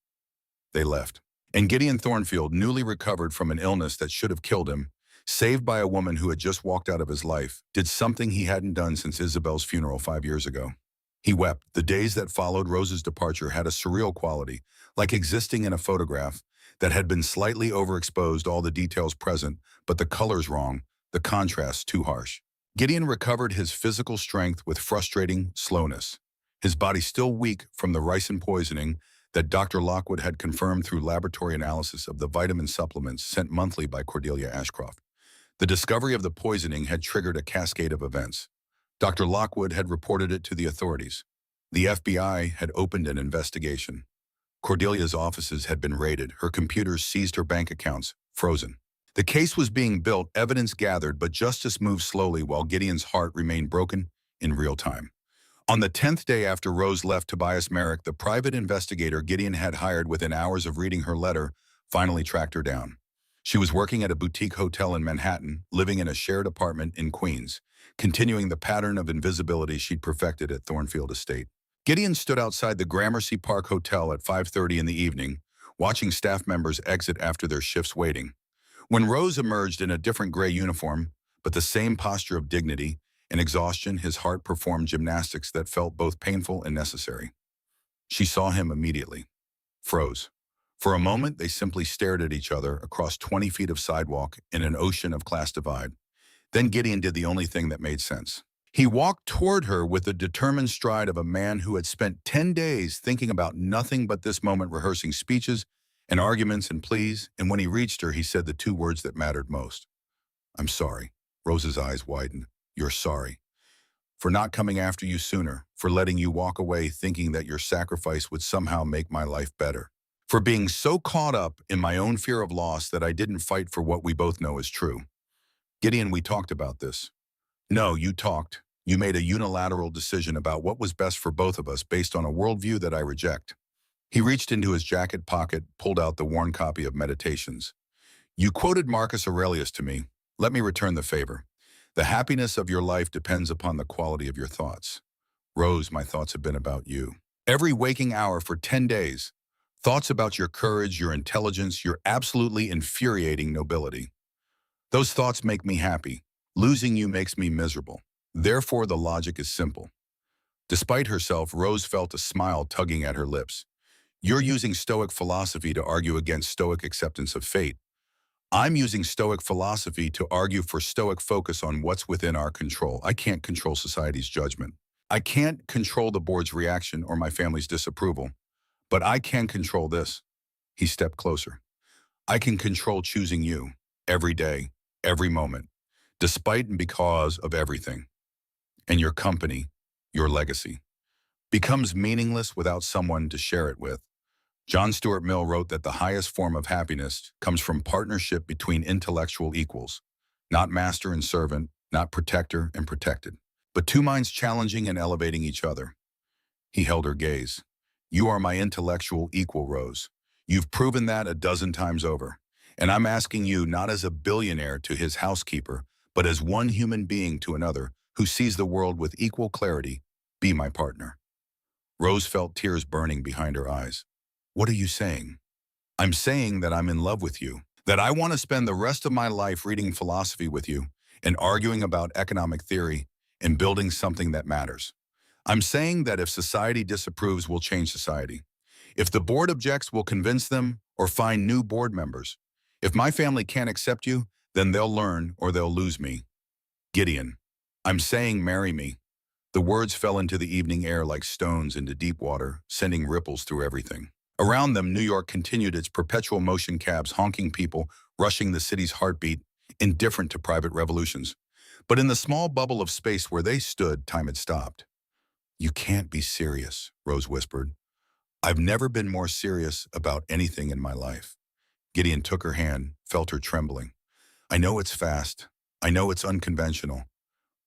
They left. And Gideon Thornfield, newly recovered from an illness that should have killed him, saved by a woman who had just walked out of his life, did something he hadn't done since Isabel's funeral 5 years ago. He wept. The days that followed Rose's departure had a surreal quality, like existing in a photograph that had been slightly overexposed, all the details present, but the colors wrong, the contrast too harsh. Gideon recovered his physical strength with frustrating slowness, his body still weak from the ricin poisoning that Dr. Lockwood had confirmed through laboratory analysis of the vitamin supplements sent monthly by Cordelia Ashcroft. The discovery of the poisoning had triggered a cascade of events. Dr. Lockwood had reported it to the authorities. The FBI had opened an investigation. Cordelia's offices had been raided, her computers seized, her bank accounts frozen. The case was being built, evidence gathered, but justice moved slowly while Gideon's heart remained broken in real time. On the 10th day after Rose left, Tobias Merrick, the private investigator Gideon had hired within hours of reading her letter, finally tracked her down. She was working at a boutique hotel in Manhattan, living in a shared apartment in Queens, continuing the pattern of invisibility she'd perfected at Thornfield Estate. Gideon stood outside the Gramercy Park Hotel at 5:30 in the evening, watching staff members exit after their shifts, waiting. When Rose emerged in a different gray uniform, but the same posture of dignity and exhaustion, his heart performed gymnastics that felt both painful and necessary. She saw him immediately, froze. For a moment, they simply stared at each other across 20 feet of sidewalk in an ocean of class divide. Then Gideon did the only thing that made sense. He walked toward her with the determined stride of a man who had spent 10 days thinking about nothing but this moment, rehearsing speeches and arguments and pleas, and when he reached her, he said the 2 words that mattered most. I'm sorry. Rose's eyes widened. You're sorry. For not coming after you sooner, for letting you walk away thinking that your sacrifice would somehow make my life better. For being so caught up in my own fear of loss that I didn't fight for what we both know is true. Gideon, we talked about this. No, you talked. You made a unilateral decision about what was best for both of us based on a worldview that I reject. He reached into his jacket pocket, pulled out the worn copy of Meditations. You quoted Marcus Aurelius to me. Let me return the favor. The happiness of your life depends upon the quality of your thoughts. Rose, my thoughts have been about you. Every waking hour for 10 days. Thoughts about your courage, your intelligence, your absolutely infuriating nobility. Those thoughts make me happy. Losing you makes me miserable. Therefore, the logic is simple. Despite herself, Rose felt a smile tugging at her lips. You're using Stoic philosophy to argue against Stoic acceptance of fate. I'm using Stoic philosophy to argue for Stoic focus on what's within our control. I can't control society's judgment. I can't control the board's reaction or my family's disapproval. But I can control this. He stepped closer. I can control choosing you every day, every moment, despite and because of everything. And your company, your legacy, becomes meaningless without someone to share it with. John Stuart Mill wrote that the highest form of happiness comes from partnership between intellectual equals, not master and servant, not protector and protected, but two minds challenging and elevating each other. He held her gaze. You are my intellectual equal, Rose. You've proven that a dozen times over. And I'm asking you not as a billionaire to his housekeeper, but as one human being to another who sees the world with equal clarity, be my partner. Rose felt tears burning behind her eyes. What are you saying? I'm saying that I'm in love with you, that I want to spend the rest of my life reading philosophy with you and arguing about economic theory and building something that matters. I'm saying that if society disapproves, we'll change society. If the board objects, we'll convince them or find new board members. If my family can't accept you, then they'll learn or they'll lose me. Gideon, I'm saying marry me. The words fell into the evening air like stones into deep water, sending ripples through everything. Around them, New York continued its perpetual motion cabs, honking people, rushing the city's heartbeat, indifferent to private revolutions. But in the small bubble of space where they stood, time had stopped. You can't be serious, Rose whispered. I've never been more serious about anything in my life. Gideon took her hand, felt her trembling. I know it's fast. I know it's unconventional.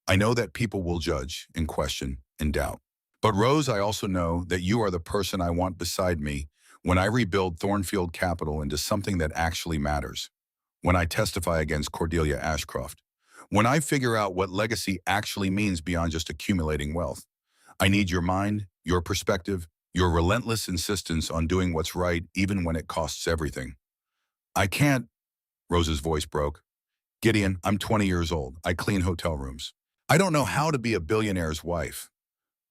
I know that people will judge and question and doubt. But Rose, I also know that you are the person I want beside me when I rebuild Thornfield Capital into something that actually matters. When I testify against Cordelia Ashcroft. When I figure out what legacy actually means beyond just accumulating wealth. I need your mind, your perspective, your relentless insistence on doing what's right even when it costs everything. I can't, Rose's voice broke. Gideon, I'm 20 years old. I clean hotel rooms. I don't know how to be a billionaire's wife.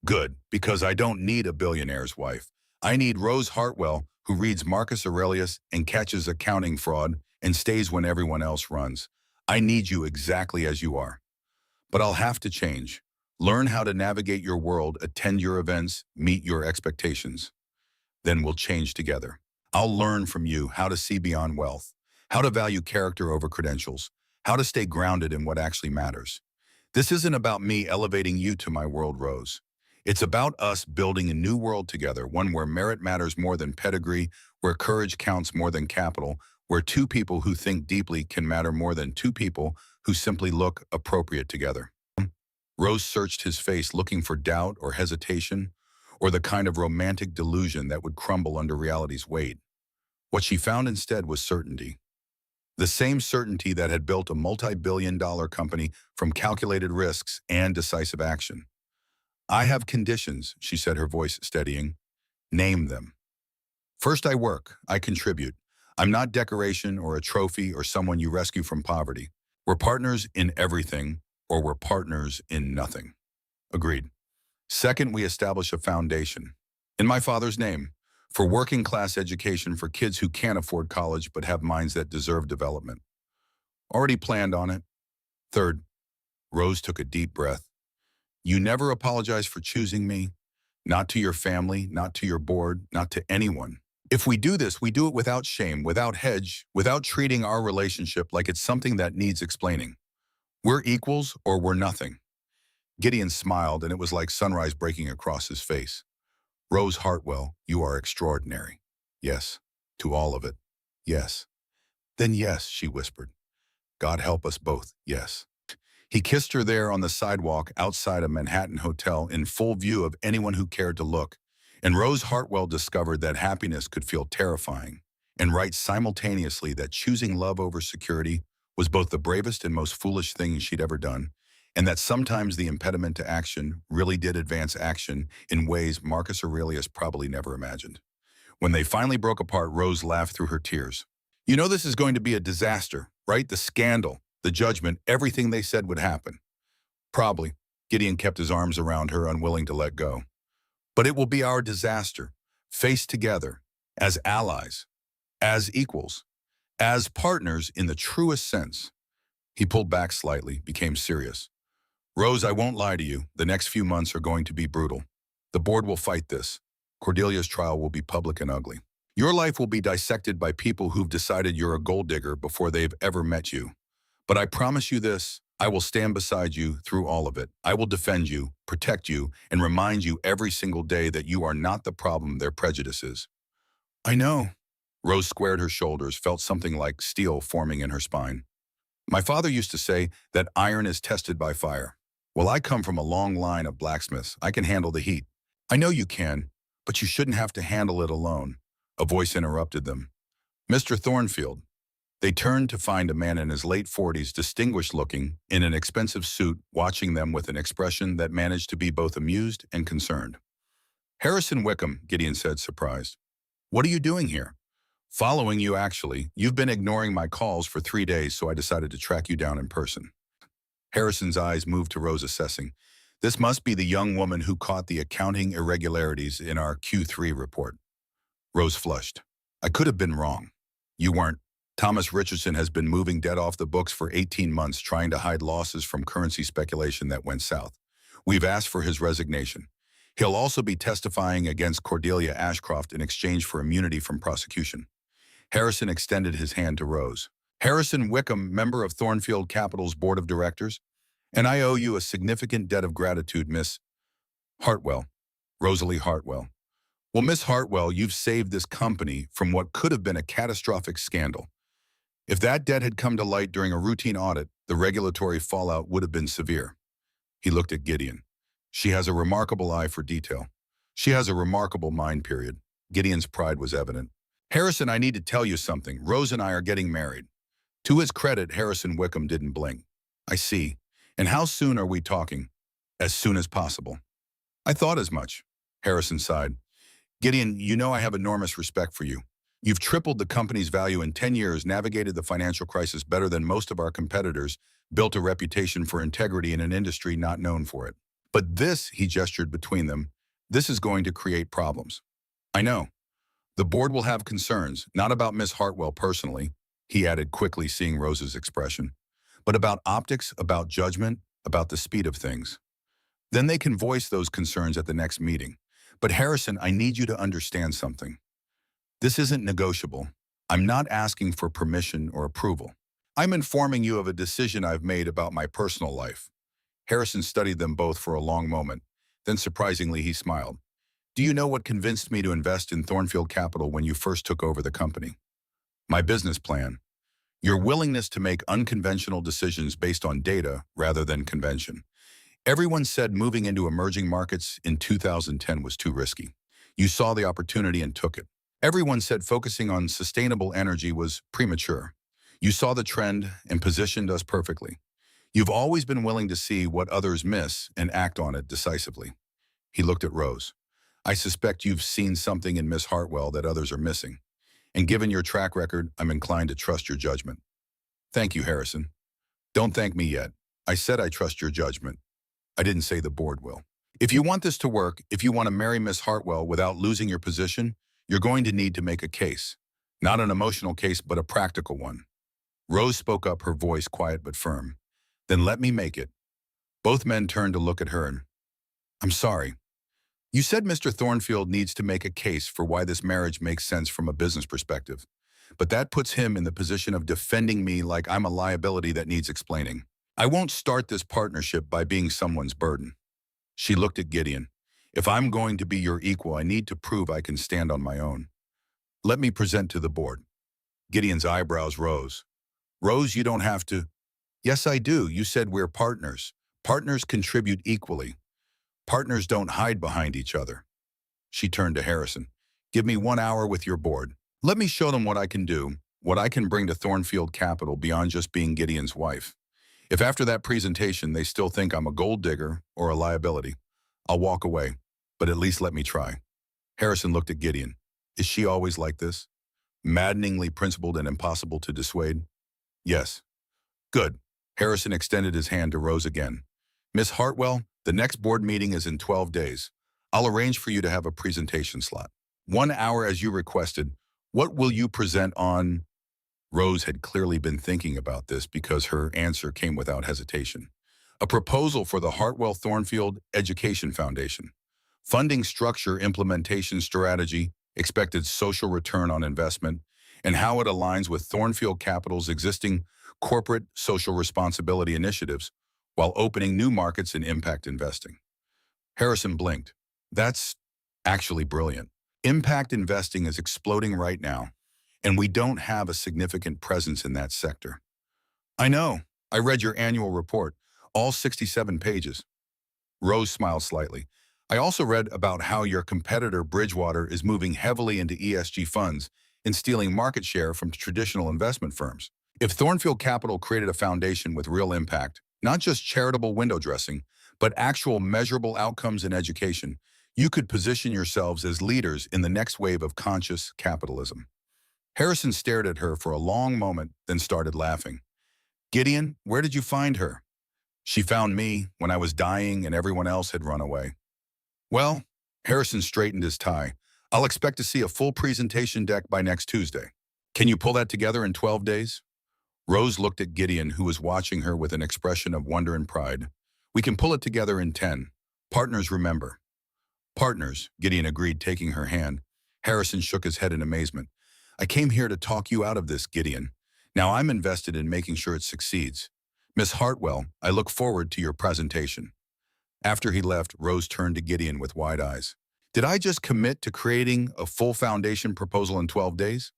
Good, because I don't need a billionaire's wife. I need Rose Hartwell, who reads Marcus Aurelius and catches accounting fraud and stays when everyone else runs. I need you exactly as you are. But I'll have to change. Learn how to navigate your world, attend your events, meet your expectations. Then we'll change together. I'll learn from you how to see beyond wealth, how to value character over credentials, how to stay grounded in what actually matters. This isn't about me elevating you to my world, Rose. It's about us building a new world together, one where merit matters more than pedigree, where courage counts more than capital, where two people who think deeply can matter more than two people who simply look appropriate together. Rose searched his face looking for doubt or hesitation, or the kind of romantic delusion that would crumble under reality's weight. What she found instead was certainty. The same certainty that had built a multi-billion-dollar company from calculated risks and decisive action. I have conditions, she said, her voice steadying. Name them. First, I work. I contribute. I'm not decoration or a trophy or someone you rescue from poverty. We're partners in everything, or we're partners in nothing. Agreed. Second, we establish a foundation. In my father's name, for working-class education for kids who can't afford college but have minds that deserve development. Already planned on it. Third, Rose took a deep breath. You never apologize for choosing me, not to your family, not to your board, not to anyone. If we do this, we do it without shame, without hedge, without treating our relationship like it's something that needs explaining. We're equals or we're nothing. Gideon smiled, and it was like sunrise breaking across his face. Rose Hartwell, you are extraordinary. Yes, to all of it. Yes. Then yes, she whispered. God help us both, yes. He kissed her there on the sidewalk outside a Manhattan hotel in full view of anyone who cared to look, and Rose Hartwell discovered that happiness could feel terrifying, and right simultaneously that choosing love over security was both the bravest and most foolish thing she'd ever done, and that sometimes the impediment to action really did advance action in ways Marcus Aurelius probably never imagined. When they finally broke apart, Rose laughed through her tears. You know this is going to be a disaster, right? The scandal, the judgment, everything they said would happen. Probably. Gideon kept his arms around her, unwilling to let go. But it will be our disaster, faced together, as allies, as equals, as partners in the truest sense. He pulled back slightly, became serious. Rose, I won't lie to you. The next few months are going to be brutal. The board will fight this. Cordelia's trial will be public and ugly. Your life will be dissected by people who've decided you're a gold digger before they've ever met you. But I promise you this, I will stand beside you through all of it. I will defend you, protect you, and remind you every single day that you are not the problem their prejudice is. I know. Rose squared her shoulders, felt something like steel forming in her spine. My father used to say that iron is tested by fire. Well, I come from a long line of blacksmiths. I can handle the heat. I know you can, but you shouldn't have to handle it alone. A voice interrupted them. Mr. Thornfield. They turned to find a man in his late 40s, distinguished looking, in an expensive suit, watching them with an expression that managed to be both amused and concerned. Harrison Wickham, Gideon said, surprised. What are you doing here? Following you, actually. You've been ignoring my calls for 3 days, so I decided to track you down in person. Harrison's eyes moved to Rose, assessing. This must be the young woman who caught the accounting irregularities in our Q3 report. Rose flushed. I could have been wrong. You weren't. Thomas Richardson has been moving debt off the books for 18 months, trying to hide losses from currency speculation that went south. We've asked for his resignation. He'll also be testifying against Cordelia Ashcroft in exchange for immunity from prosecution. Harrison extended his hand to Rose. Harrison Wickham, member of Thornfield Capital's board of directors, and I owe you a significant debt of gratitude, Miss Hartwell. Rosalie Hartwell. Well, Miss Hartwell, you've saved this company from what could have been a catastrophic scandal. If that debt had come to light during a routine audit, the regulatory fallout would have been severe. He looked at Gideon. She has a remarkable eye for detail. She has a remarkable mind, period. Gideon's pride was evident. Harrison, I need to tell you something. Rose and I are getting married. To his credit, Harrison Wickham didn't blink. I see. And how soon are we talking? As soon as possible. I thought as much. Harrison sighed. Gideon, you know I have enormous respect for you. You've tripled the company's value in 10 years, navigated the financial crisis better than most of our competitors, built a reputation for integrity in an industry not known for it. But this, he gestured between them, this is going to create problems. I know. The board will have concerns, not about Miss Hartwell personally, he added quickly, seeing Rose's expression, but about optics, about judgment, about the speed of things. Then they can voice those concerns at the next meeting. But Harrison, I need you to understand something. This isn't negotiable. I'm not asking for permission or approval. I'm informing you of a decision I've made about my personal life. Harrison studied them both for a long moment. Then surprisingly, he smiled. Do you know what convinced me to invest in Thornfield Capital when you first took over the company? My business plan. Your willingness to make unconventional decisions based on data rather than convention. Everyone said moving into emerging markets in 2010 was too risky. You saw the opportunity and took it. Everyone said focusing on sustainable energy was premature. You saw the trend and positioned us perfectly. You've always been willing to see what others miss and act on it decisively. He looked at Rose. I suspect you've seen something in Miss Hartwell that others are missing. And given your track record, I'm inclined to trust your judgment. Thank you, Harrison. Don't thank me yet. I said I trust your judgment. I didn't say the board will. If you want this to work, if you want to marry Miss Hartwell without losing your position, you're going to need to make a case. Not an emotional case, but a practical one. Rose spoke up, her voice quiet but firm. Then let me make it. Both men turned to look at her and, I'm sorry. You said Mr. Thornfield needs to make a case for why this marriage makes sense from a business perspective. But that puts him in the position of defending me like I'm a liability that needs explaining. I won't start this partnership by being someone's burden. She looked at Gideon. If I'm going to be your equal, I need to prove I can stand on my own. Let me present to the board. Gideon's eyebrows rose. Rose, you don't have to. Yes, I do. You said we're partners. Partners contribute equally. Partners don't hide behind each other. She turned to Harrison. Give me 1 hour with your board. Let me show them what I can do, what I can bring to Thornfield Capital beyond just being Gideon's wife. If after that presentation they still think I'm a gold digger or a liability, I'll walk away, but at least let me try. Harrison looked at Gideon. Is she always like this? Maddeningly principled and impossible to dissuade? Yes. Good. Harrison extended his hand to Rose again. Miss Hartwell, the next board meeting is in 12 days. I'll arrange for you to have a presentation slot. 1 hour as you requested. What will you present on? Rose had clearly been thinking about this because her answer came without hesitation. A proposal for the Hartwell Thornfield Education Foundation. Funding structure, implementation strategy, expected social return on investment, and how it aligns with Thornfield Capital's existing corporate social responsibility initiatives while opening new markets in impact investing. Harrison blinked. That's actually brilliant. Impact investing is exploding right now, and we don't have a significant presence in that sector. I know. I read your annual report, all 67 pages. Rose smiled slightly. I also read about how your competitor Bridgewater is moving heavily into ESG funds and stealing market share from traditional investment firms. If Thornfield Capital created a foundation with real impact, not just charitable window dressing, but actual measurable outcomes in education, you could position yourselves as leaders in the next wave of conscious capitalism. Harrison stared at her for a long moment, then started laughing. Gideon, where did you find her? She found me when I was dying and everyone else had run away. Well, Harrison straightened his tie. I'll expect to see a full presentation deck by next Tuesday. Can you pull that together in 12 days? Rose looked at Gideon, who was watching her with an expression of wonder and pride. We can pull it together in 10. Partners remember. Partners, Gideon agreed, taking her hand. Harrison shook his head in amazement. I came here to talk you out of this, Gideon. Now I'm invested in making sure it succeeds. Miss Hartwell, I look forward to your presentation. After he left, Rose turned to Gideon with wide eyes. Did I just commit to creating a full foundation proposal in 12 days?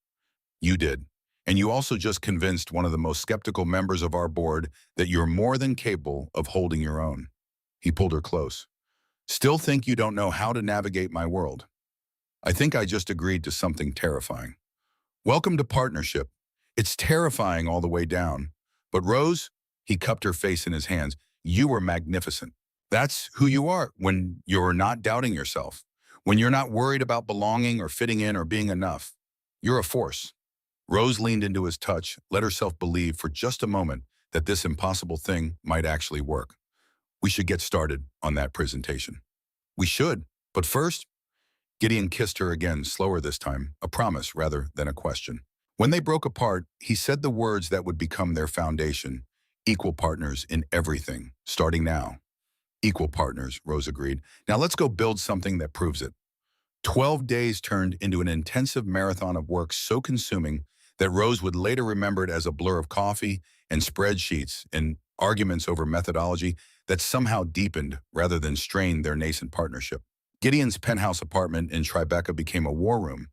You did. And you also just convinced one of the most skeptical members of our board that you're more than capable of holding your own. He pulled her close. Still think you don't know how to navigate my world? I think I just agreed to something terrifying. Welcome to partnership. It's terrifying all the way down. But Rose, he cupped her face in his hands, you were magnificent. That's who you are when you're not doubting yourself, when you're not worried about belonging or fitting in or being enough. You're a force. Rose leaned into his touch, let herself believe for just a moment that this impossible thing might actually work. We should get started on that presentation. We should, but first, Gideon kissed her again, slower this time, a promise rather than a question. When they broke apart, he said the words that would become their foundation, equal partners in everything, starting now. Equal partners, Rose agreed. Now let's go build something that proves it. 12 days turned into an intensive marathon of work so consuming that Rose would later remember it as a blur of coffee and spreadsheets and arguments over methodology that somehow deepened rather than strained their nascent partnership. Gideon's penthouse apartment in Tribeca became a war room,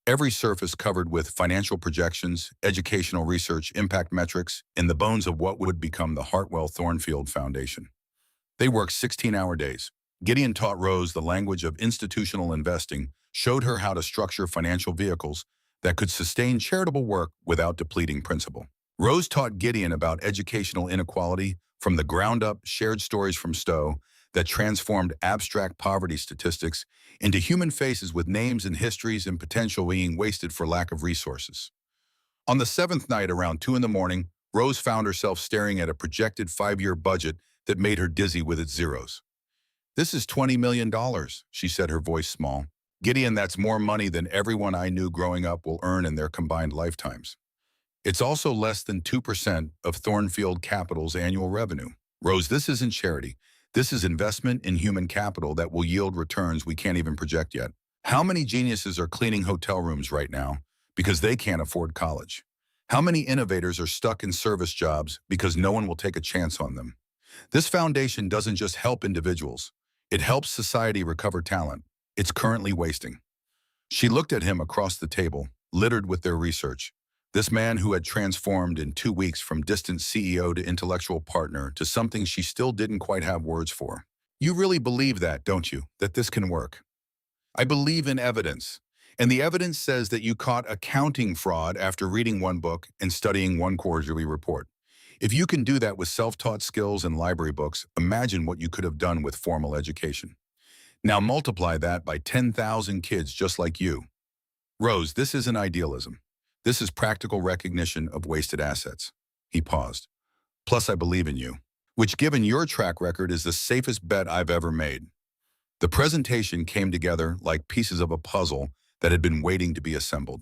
every surface covered with financial projections, educational research, impact metrics, and the bones of what would become the Hartwell-Thornfield Foundation. They worked 16-hour days. Gideon taught Rose the language of institutional investing, showed her how to structure financial vehicles that could sustain charitable work without depleting principle. Rose taught Gideon about educational inequality from the ground up, shared stories from Stowe that transformed abstract poverty statistics into human faces with names and histories and potential being wasted for lack of resources. On the seventh night, around 2 in the morning, Rose found herself staring at a projected 5-year budget that made her dizzy with its zeros. This is $20 million, she said, her voice small. Gideon, that's more money than everyone I knew growing up will earn in their combined lifetimes. It's also less than 2% of Thornfield Capital's annual revenue. Rose, this isn't charity. This is investment in human capital that will yield returns we can't even project yet. How many geniuses are cleaning hotel rooms right now because they can't afford college? How many innovators are stuck in service jobs because no one will take a chance on them? This foundation doesn't just help individuals. It helps society recover talent it's currently wasting. She looked at him across the table, littered with their research. This man who had transformed in 2 weeks from distant CEO to intellectual partner to something she still didn't quite have words for. You really believe that, don't you? That this can work? I believe in evidence. And the evidence says that you caught accounting fraud after reading one book and studying one quarterly report. If you can do that with self-taught skills and library books, imagine what you could have done with formal education. Now multiply that by 10,000 kids just like you. Rose, this isn't idealism. This is practical recognition of wasted assets. He paused. Plus, I believe in you, which given your track record is the safest bet I've ever made. The presentation came together like pieces of a puzzle that had been waiting to be assembled.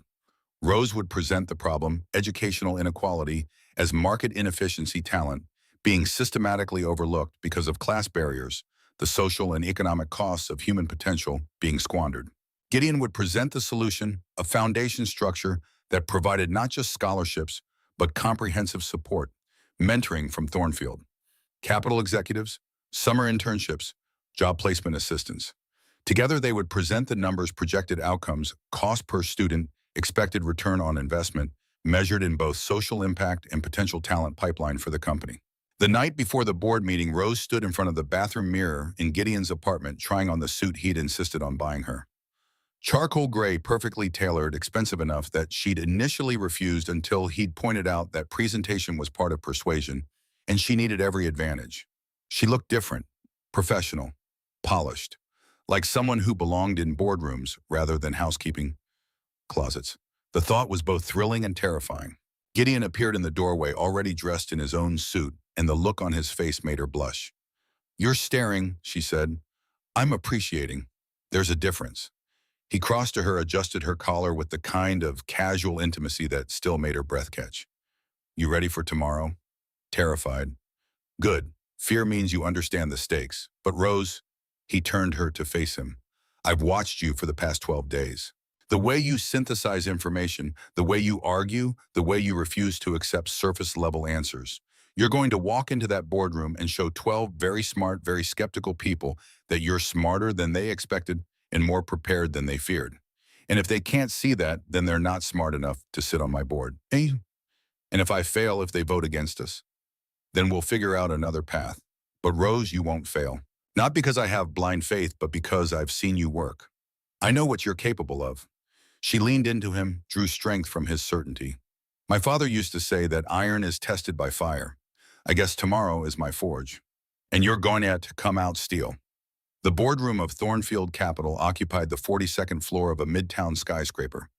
Rose would present the problem, educational inequality, as market inefficiency talent, being systematically overlooked because of class barriers, the social and economic costs of human potential being squandered. Gideon would present the solution, a foundation structure that provided not just scholarships, but comprehensive support, mentoring from Thornfield, capital executives, summer internships, job placement assistance. Together, they would present the numbers, projected outcomes, cost per student, expected return on investment, measured in both social impact and potential talent pipeline for the company. The night before the board meeting, Rose stood in front of the bathroom mirror in Gideon's apartment, trying on the suit he'd insisted on buying her. Charcoal gray, perfectly tailored, expensive enough that she'd initially refused until he'd pointed out that presentation was part of persuasion, and she needed every advantage. She looked different, professional, polished, like someone who belonged in boardrooms rather than housekeeping closets. The thought was both thrilling and terrifying. Gideon appeared in the doorway, already dressed in his own suit, and the look on his face made her blush. "You're staring," she said. "I'm appreciating. There's a difference." He crossed to her, adjusted her collar with the kind of casual intimacy that still made her breath catch. "You ready for tomorrow?" Terrified. "Good. Fear means you understand the stakes. But Rose," he turned her to face him, "I've watched you for the past 12 days. The way you synthesize information, the way you argue, the way you refuse to accept surface-level answers. You're going to walk into that boardroom and show 12 very smart, very skeptical people that you're smarter than they expected and more prepared than they feared. And if they can't see that, then they're not smart enough to sit on my board. Eh? And if I fail, if they vote against us, then we'll figure out another path. But Rose, you won't fail. Not because I have blind faith, but because I've seen you work. I know what you're capable of." She leaned into him, drew strength from his certainty. "My father used to say that iron is tested by fire. I guess tomorrow is my forge. And you're going to come out steel." The boardroom of Thornfield Capital occupied the 42nd floor of a midtown skyscraper.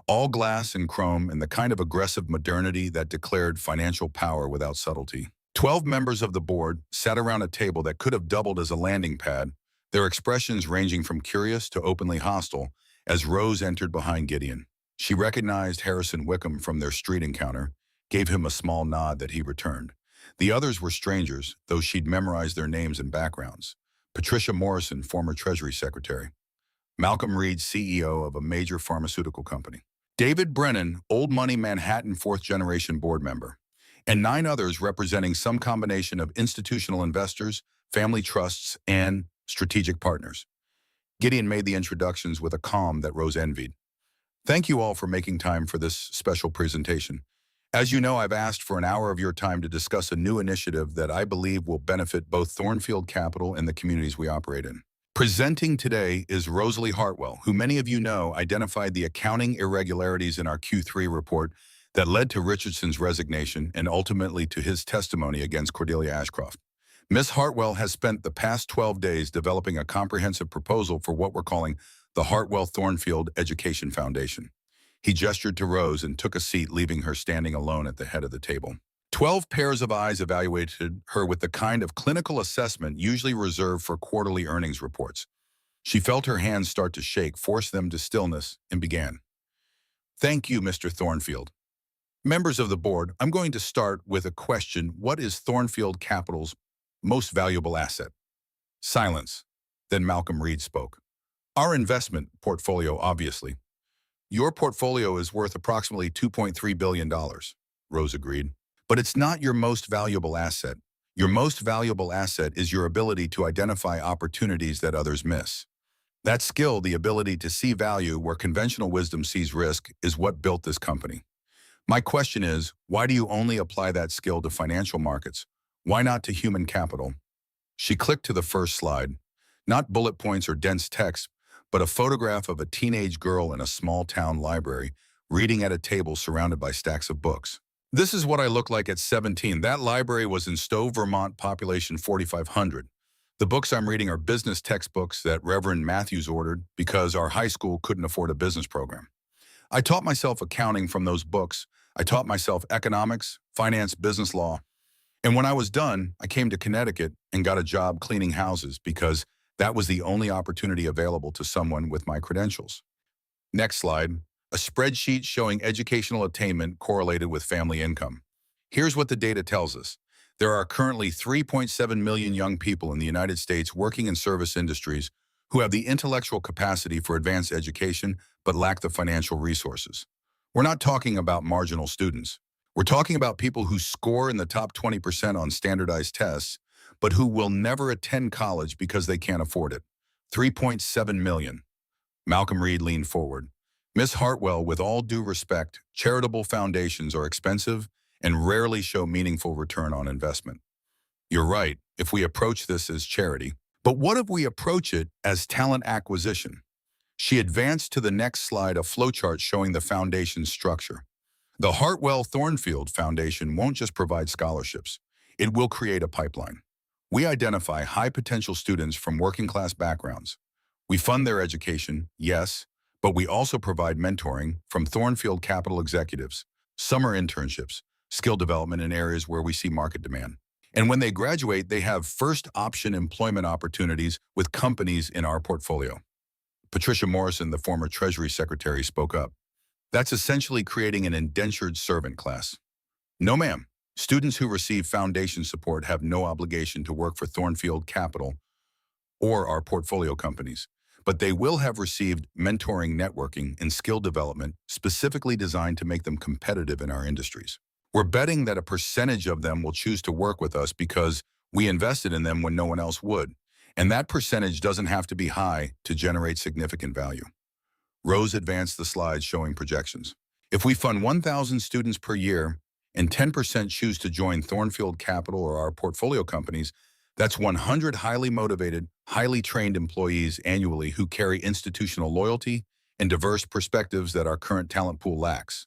All glass and chrome and the kind of aggressive modernity that declared financial power without subtlety. 12 members of the board sat around a table that could have doubled as a landing pad, their expressions ranging from curious to openly hostile, as Rose entered behind Gideon. She recognized Harrison Wickham from their street encounter, gave him a small nod that he returned. The others were strangers, though she'd memorized their names and backgrounds. Patricia Morrison, former Treasury Secretary. Malcolm Reed, CEO of a major pharmaceutical company. David Brennan, old money Manhattan fourth-generation board member. And 9 others representing some combination of institutional investors, family trusts, and strategic partners. Gideon made the introductions with a calm that Rose envied. "Thank you all for making time for this special presentation. As you know, I've asked for an hour of your time to discuss a new initiative that I believe will benefit both Thornfield Capital and the communities we operate in." Presenting today is Rosalie Hartwell, who many of you know identified the accounting irregularities in our Q3 report that led to Richardson's resignation and ultimately to his testimony against Cordelia Ashcroft. Ms. Hartwell has spent the past 12 days developing a comprehensive proposal for what we're calling the Hartwell Thornfield Education Foundation. He gestured to Rose and took a seat, leaving her standing alone at the head of the table. 12 pairs of eyes evaluated her with the kind of clinical assessment usually reserved for quarterly earnings reports. She felt her hands start to shake, forced them to stillness, and began. "Thank you, Mr. Thornfield. Members of the board, I'm going to start with a question. What is Thornfield Capital's most valuable asset?" Silence. Then Malcolm Reed spoke. "Our investment portfolio, obviously." "Your portfolio is worth approximately $2.3 billion, Rose agreed. "But it's not your most valuable asset. Your most valuable asset is your ability to identify opportunities that others miss. That skill, the ability to see value where conventional wisdom sees risk, is what built this company. My question is, why do you only apply that skill to financial markets? Why not to human capital?" She clicked to the first slide. Not bullet points or dense text, but a photograph of a teenage girl in a small-town library, reading at a table surrounded by stacks of books. "This is what I looked like at 17. That library was in Stowe, Vermont, population 4,500. The books I'm reading are business textbooks that Reverend Matthews ordered because our high school couldn't afford a business program. I taught myself accounting from those books. I taught myself economics, finance, business law. And when I was done, I came to Connecticut and got a job cleaning houses because that was the only opportunity available to someone with my credentials." Next slide. A spreadsheet showing educational attainment correlated with family income. Here's what the data tells us. There are currently 3.7 million young people in the United States working in service industries who have the intellectual capacity for advanced education but lack the financial resources. We're not talking about marginal students. We're talking about people who score in the top 20% on standardized tests, but who will never attend college because they can't afford it. 3.7 million. Malcolm Reed leaned forward. Miss Hartwell, with all due respect, charitable foundations are expensive and rarely show meaningful return on investment. You're right, if we approach this as charity. But what if we approach it as talent acquisition? She advanced to the next slide, a flowchart showing the foundation's structure. The Hartwell Thornfield Foundation won't just provide scholarships. It will create a pipeline. We identify high-potential students from working-class backgrounds. We fund their education, yes, but we also provide mentoring from Thornfield Capital executives, summer internships, skill development in areas where we see market demand. And when they graduate, they have first-option employment opportunities with companies in our portfolio. Patricia Morrison, the former Treasury Secretary, spoke up. That's essentially creating an indentured servant class. No, ma'am. Students who receive foundation support have no obligation to work for Thornfield Capital or our portfolio companies, but they will have received mentoring, networking, and skill development specifically designed to make them competitive in our industries. We're betting that a percentage of them will choose to work with us because we invested in them when no one else would, and that percentage doesn't have to be high to generate significant value. Rose advanced the slides showing projections. If we fund 1,000 students per year and 10% choose to join Thornfield Capital or our portfolio companies, that's 100 highly motivated, highly trained employees annually who carry institutional loyalty and diverse perspectives that our current talent pool lacks.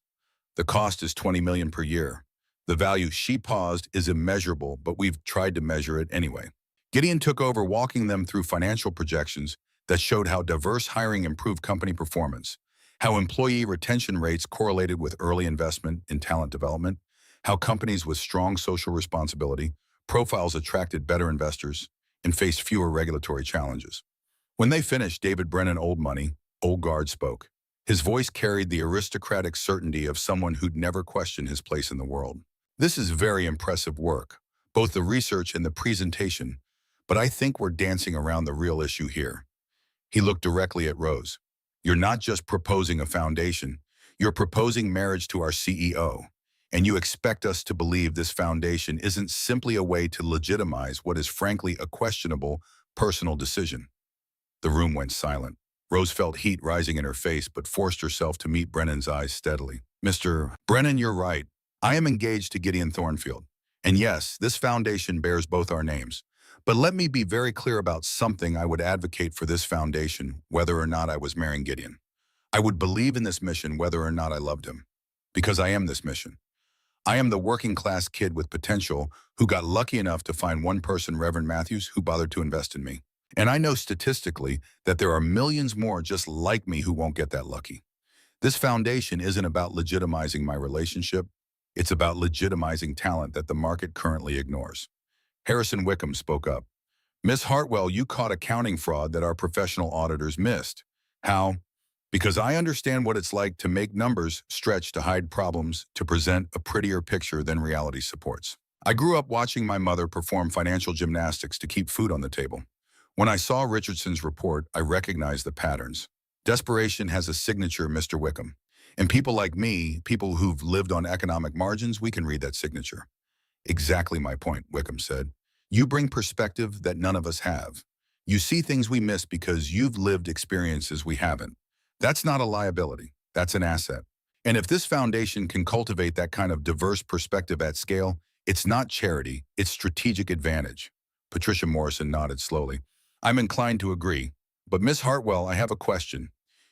The cost is $20 million per year. The value, she paused, is immeasurable, but we've tried to measure it anyway. Gideon took over, walking them through financial projections that showed how diverse hiring improved company performance, how employee retention rates correlated with early investment in talent development, how companies with strong social responsibility profiles attracted better investors and faced fewer regulatory challenges. When they finished, David Brennan, old money, old guard, spoke. His voice carried the aristocratic certainty of someone who'd never questioned his place in the world. This is very impressive work, both the research and the presentation, but I think we're dancing around the real issue here. He looked directly at Rose. You're not just proposing a foundation, you're proposing marriage to our CEO. And you expect us to believe this foundation isn't simply a way to legitimize what is frankly a questionable personal decision. The room went silent. Rose felt heat rising in her face, but forced herself to meet Brennan's eyes steadily. Mr. Brennan, you're right. I am engaged to Gideon Thornfield. And yes, this foundation bears both our names. But let me be very clear about something. I would advocate for this foundation whether or not I was marrying Gideon. I would believe in this mission whether or not I loved him. Because I am this mission. I am the working class kid with potential who got lucky enough to find one person, Reverend Matthews, who bothered to invest in me. And I know statistically that there are millions more just like me who won't get that lucky. This foundation isn't about legitimizing my relationship. It's about legitimizing talent that the market currently ignores. Harrison Wickham spoke up. Miss Hartwell, you caught accounting fraud that our professional auditors missed. How? Because I understand what it's like to make numbers stretch to hide problems, to present a prettier picture than reality supports. I grew up watching my mother perform financial gymnastics to keep food on the table. When I saw Richardson's report, I recognized the patterns. Desperation has a signature, Mr. Wickham. And people like me, people who've lived on economic margins, we can read that signature. Exactly my point, Wickham said. You bring perspective that none of us have. You see things we miss because you've lived experiences we haven't. That's not a liability, that's an asset. And if this foundation can cultivate that kind of diverse perspective at scale, it's not charity, it's strategic advantage. Patricia Morrison nodded slowly. I'm inclined to agree. But Miss Hartwell, I have a question.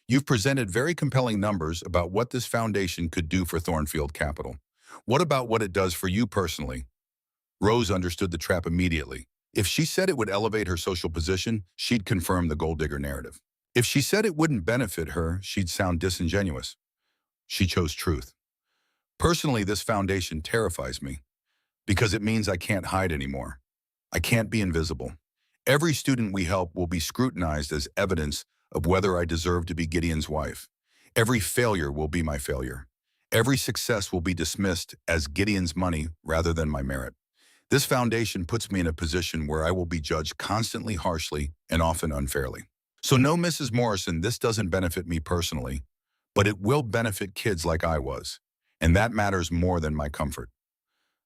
You've presented very compelling numbers about what this foundation could do for Thornfield Capital. What about what it does for you personally? Rose understood the trap immediately. If she said it would elevate her social position, she'd confirm the gold digger narrative. If she said it wouldn't benefit her, she'd sound disingenuous. She chose truth. Personally, this foundation terrifies me because it means I can't hide anymore. I can't be invisible. Every student we help will be scrutinized as evidence of whether I deserve to be Gideon's wife. Every failure will be my failure. Every success will be dismissed as Gideon's money rather than my merit. This foundation puts me in a position where I will be judged constantly harshly and often unfairly. So no, Mrs. Morrison, this doesn't benefit me personally, but it will benefit kids like I was, and that matters more than my comfort.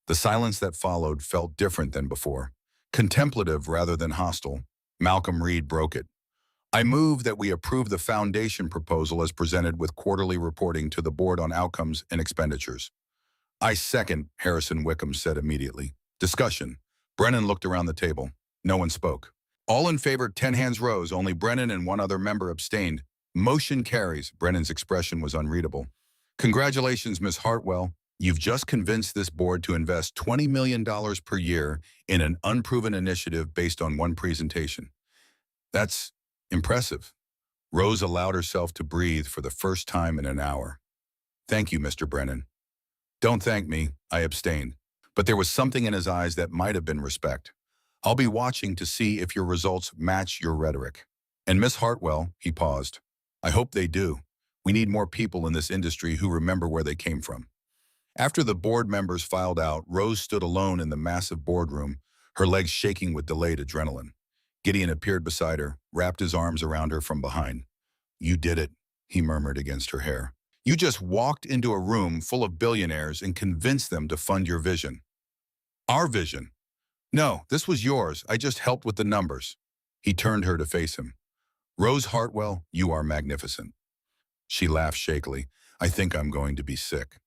The silence that followed felt different than before, contemplative rather than hostile. Malcolm Reed broke it. I move that we approve the foundation proposal as presented with quarterly reporting to the board on outcomes and expenditures. I second, Harrison Wickham said immediately. Discussion. Brennan looked around the table. No one spoke. All in favor, 10 hands rose. Only Brennan and one other member abstained. Motion carries. Brennan's expression was unreadable. Congratulations, Ms. Hartwell. You've just convinced this board to invest $20 million per year in an unproven initiative based on one presentation. That's impressive. Rose allowed herself to breathe for the first time in an hour. Thank you, Mr. Brennan. Don't thank me, I abstained. But there was something in his eyes that might have been respect. I'll be watching to see if your results match your rhetoric. And Miss Hartwell, he paused. I hope they do. We need more people in this industry who remember where they came from. After the board members filed out, Rose stood alone in the massive boardroom, her legs shaking with delayed adrenaline. Gideon appeared beside her, wrapped his arms around her from behind. You did it, he murmured against her hair. You just walked into a room full of billionaires and convinced them to fund your vision. Our vision. No, this was yours. I just helped with the numbers. He turned her to face him. Rose Hartwell, you are magnificent. She laughed shakily. I think I'm going to be sick.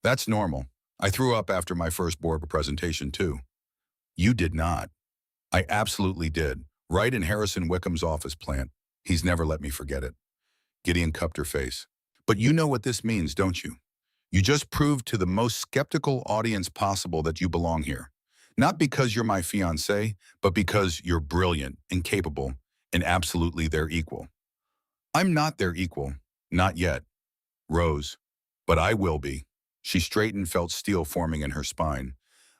That's normal. I threw up after my first board presentation, too. You did not. I absolutely did. Right in Harrison Wickham's office plant. He's never let me forget it. Gideon cupped her face. But you know what this means, don't you? You just proved to the most skeptical audience possible that you belong here. Not because you're my fiancé, but because you're brilliant and capable and absolutely their equal. I'm not their equal. Not yet. Rose. But I will be. She straightened, felt steel forming in her spine.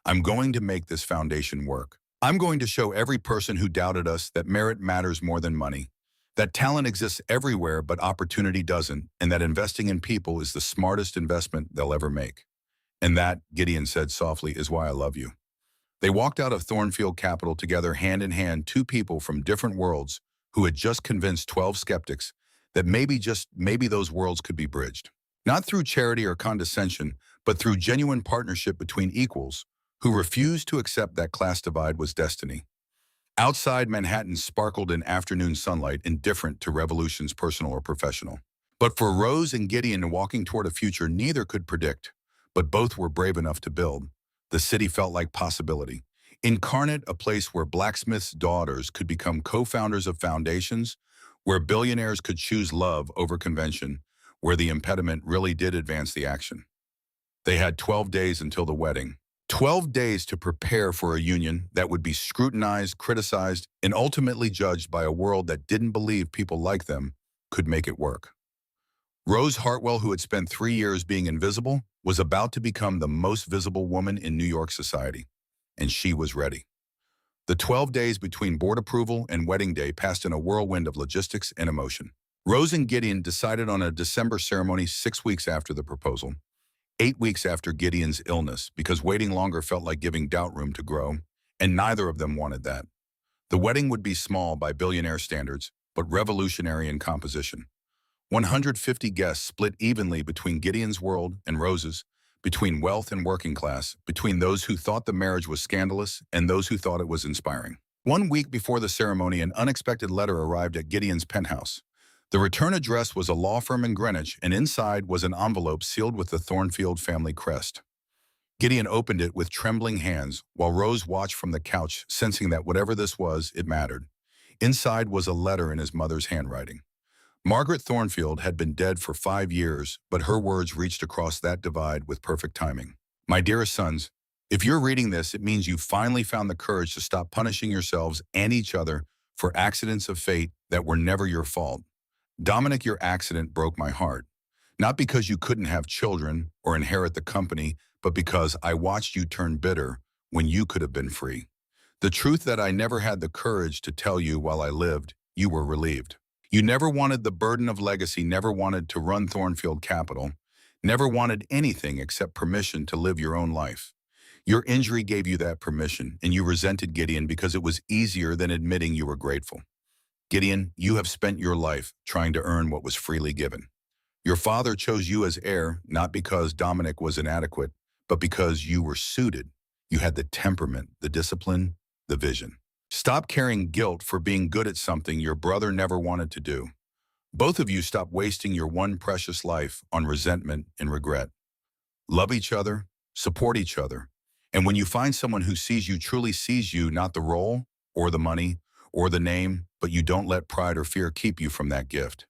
I'm going to make this foundation work. I'm going to show every person who doubted us that merit matters more than money, that talent exists everywhere but opportunity doesn't, and that investing in people is the smartest investment they'll ever make. And that, Gideon said softly, is why I love you. They walked out of Thornfield Capital together hand in hand, two people from different worlds who had just convinced 12 skeptics that maybe, just maybe, those worlds could be bridged. Not through charity or condescension, but through genuine partnership between equals who refused to accept that class divide was destiny. Outside, Manhattan sparkled in afternoon sunlight, indifferent to revolutions personal or professional. But for Rose and Gideon, walking toward a future neither could predict, but both were brave enough to build. The city felt like possibility. Incarnate, a place where blacksmiths' daughters could become co-founders of foundations, where billionaires could choose love over convention, where the impediment really did advance the action. They had 12 days until the wedding. 12 days to prepare for a union that would be scrutinized, criticized, and ultimately judged by a world that didn't believe people like them could make it work. Rose Hartwell, who had spent 3 years being invisible, was about to become the most visible woman in New York society, and she was ready. The 12 days between board approval and wedding day passed in a whirlwind of logistics and emotion. Rose and Gideon decided on a December ceremony 6 weeks after the proposal, 8 weeks after Gideon's illness, because waiting longer felt like giving doubt room to grow, and neither of them wanted that. The wedding would be small by billionaire standards, but revolutionary in composition. 150 guests split evenly between Gideon's world and Rose's, between wealth and working class, between those who thought the marriage was scandalous and those who thought it was inspiring. 1 week before the ceremony, an unexpected letter arrived at Gideon's penthouse. The return address was a law firm in Greenwich, and inside was an envelope sealed with the Thornfield family crest. Gideon opened it with trembling hands, while Rose watched from the couch, sensing that whatever this was, it mattered. Inside was a letter in his mother's handwriting. Margaret Thornfield had been dead for 5 years, but her words reached across that divide with perfect timing. My dearest sons, if you're reading this, it means you've finally found the courage to stop punishing yourselves and each other for accidents of fate that were never your fault. Dominic, your accident broke my heart. Not because you couldn't have children or inherit the company, but because I watched you turn bitter when you could have been free. The truth that I never had the courage to tell you while I lived, you were relieved. You never wanted the burden of legacy, never wanted to run Thornfield Capital, never wanted anything except permission to live your own life. Your injury gave you that permission, and you resented Gideon because it was easier than admitting you were grateful. Gideon, you have spent your life trying to earn what was freely given. Your father chose you as heir, not because Dominic was inadequate, but because you were suited. You had the temperament, the discipline, the vision. Stop carrying guilt for being good at something your brother never wanted to do. Both of you stop wasting your one precious life on resentment and regret. Love each other, support each other. And when you find someone who sees you, truly sees you, not the role or the money or the name, but you don't let pride or fear keep you from that gift.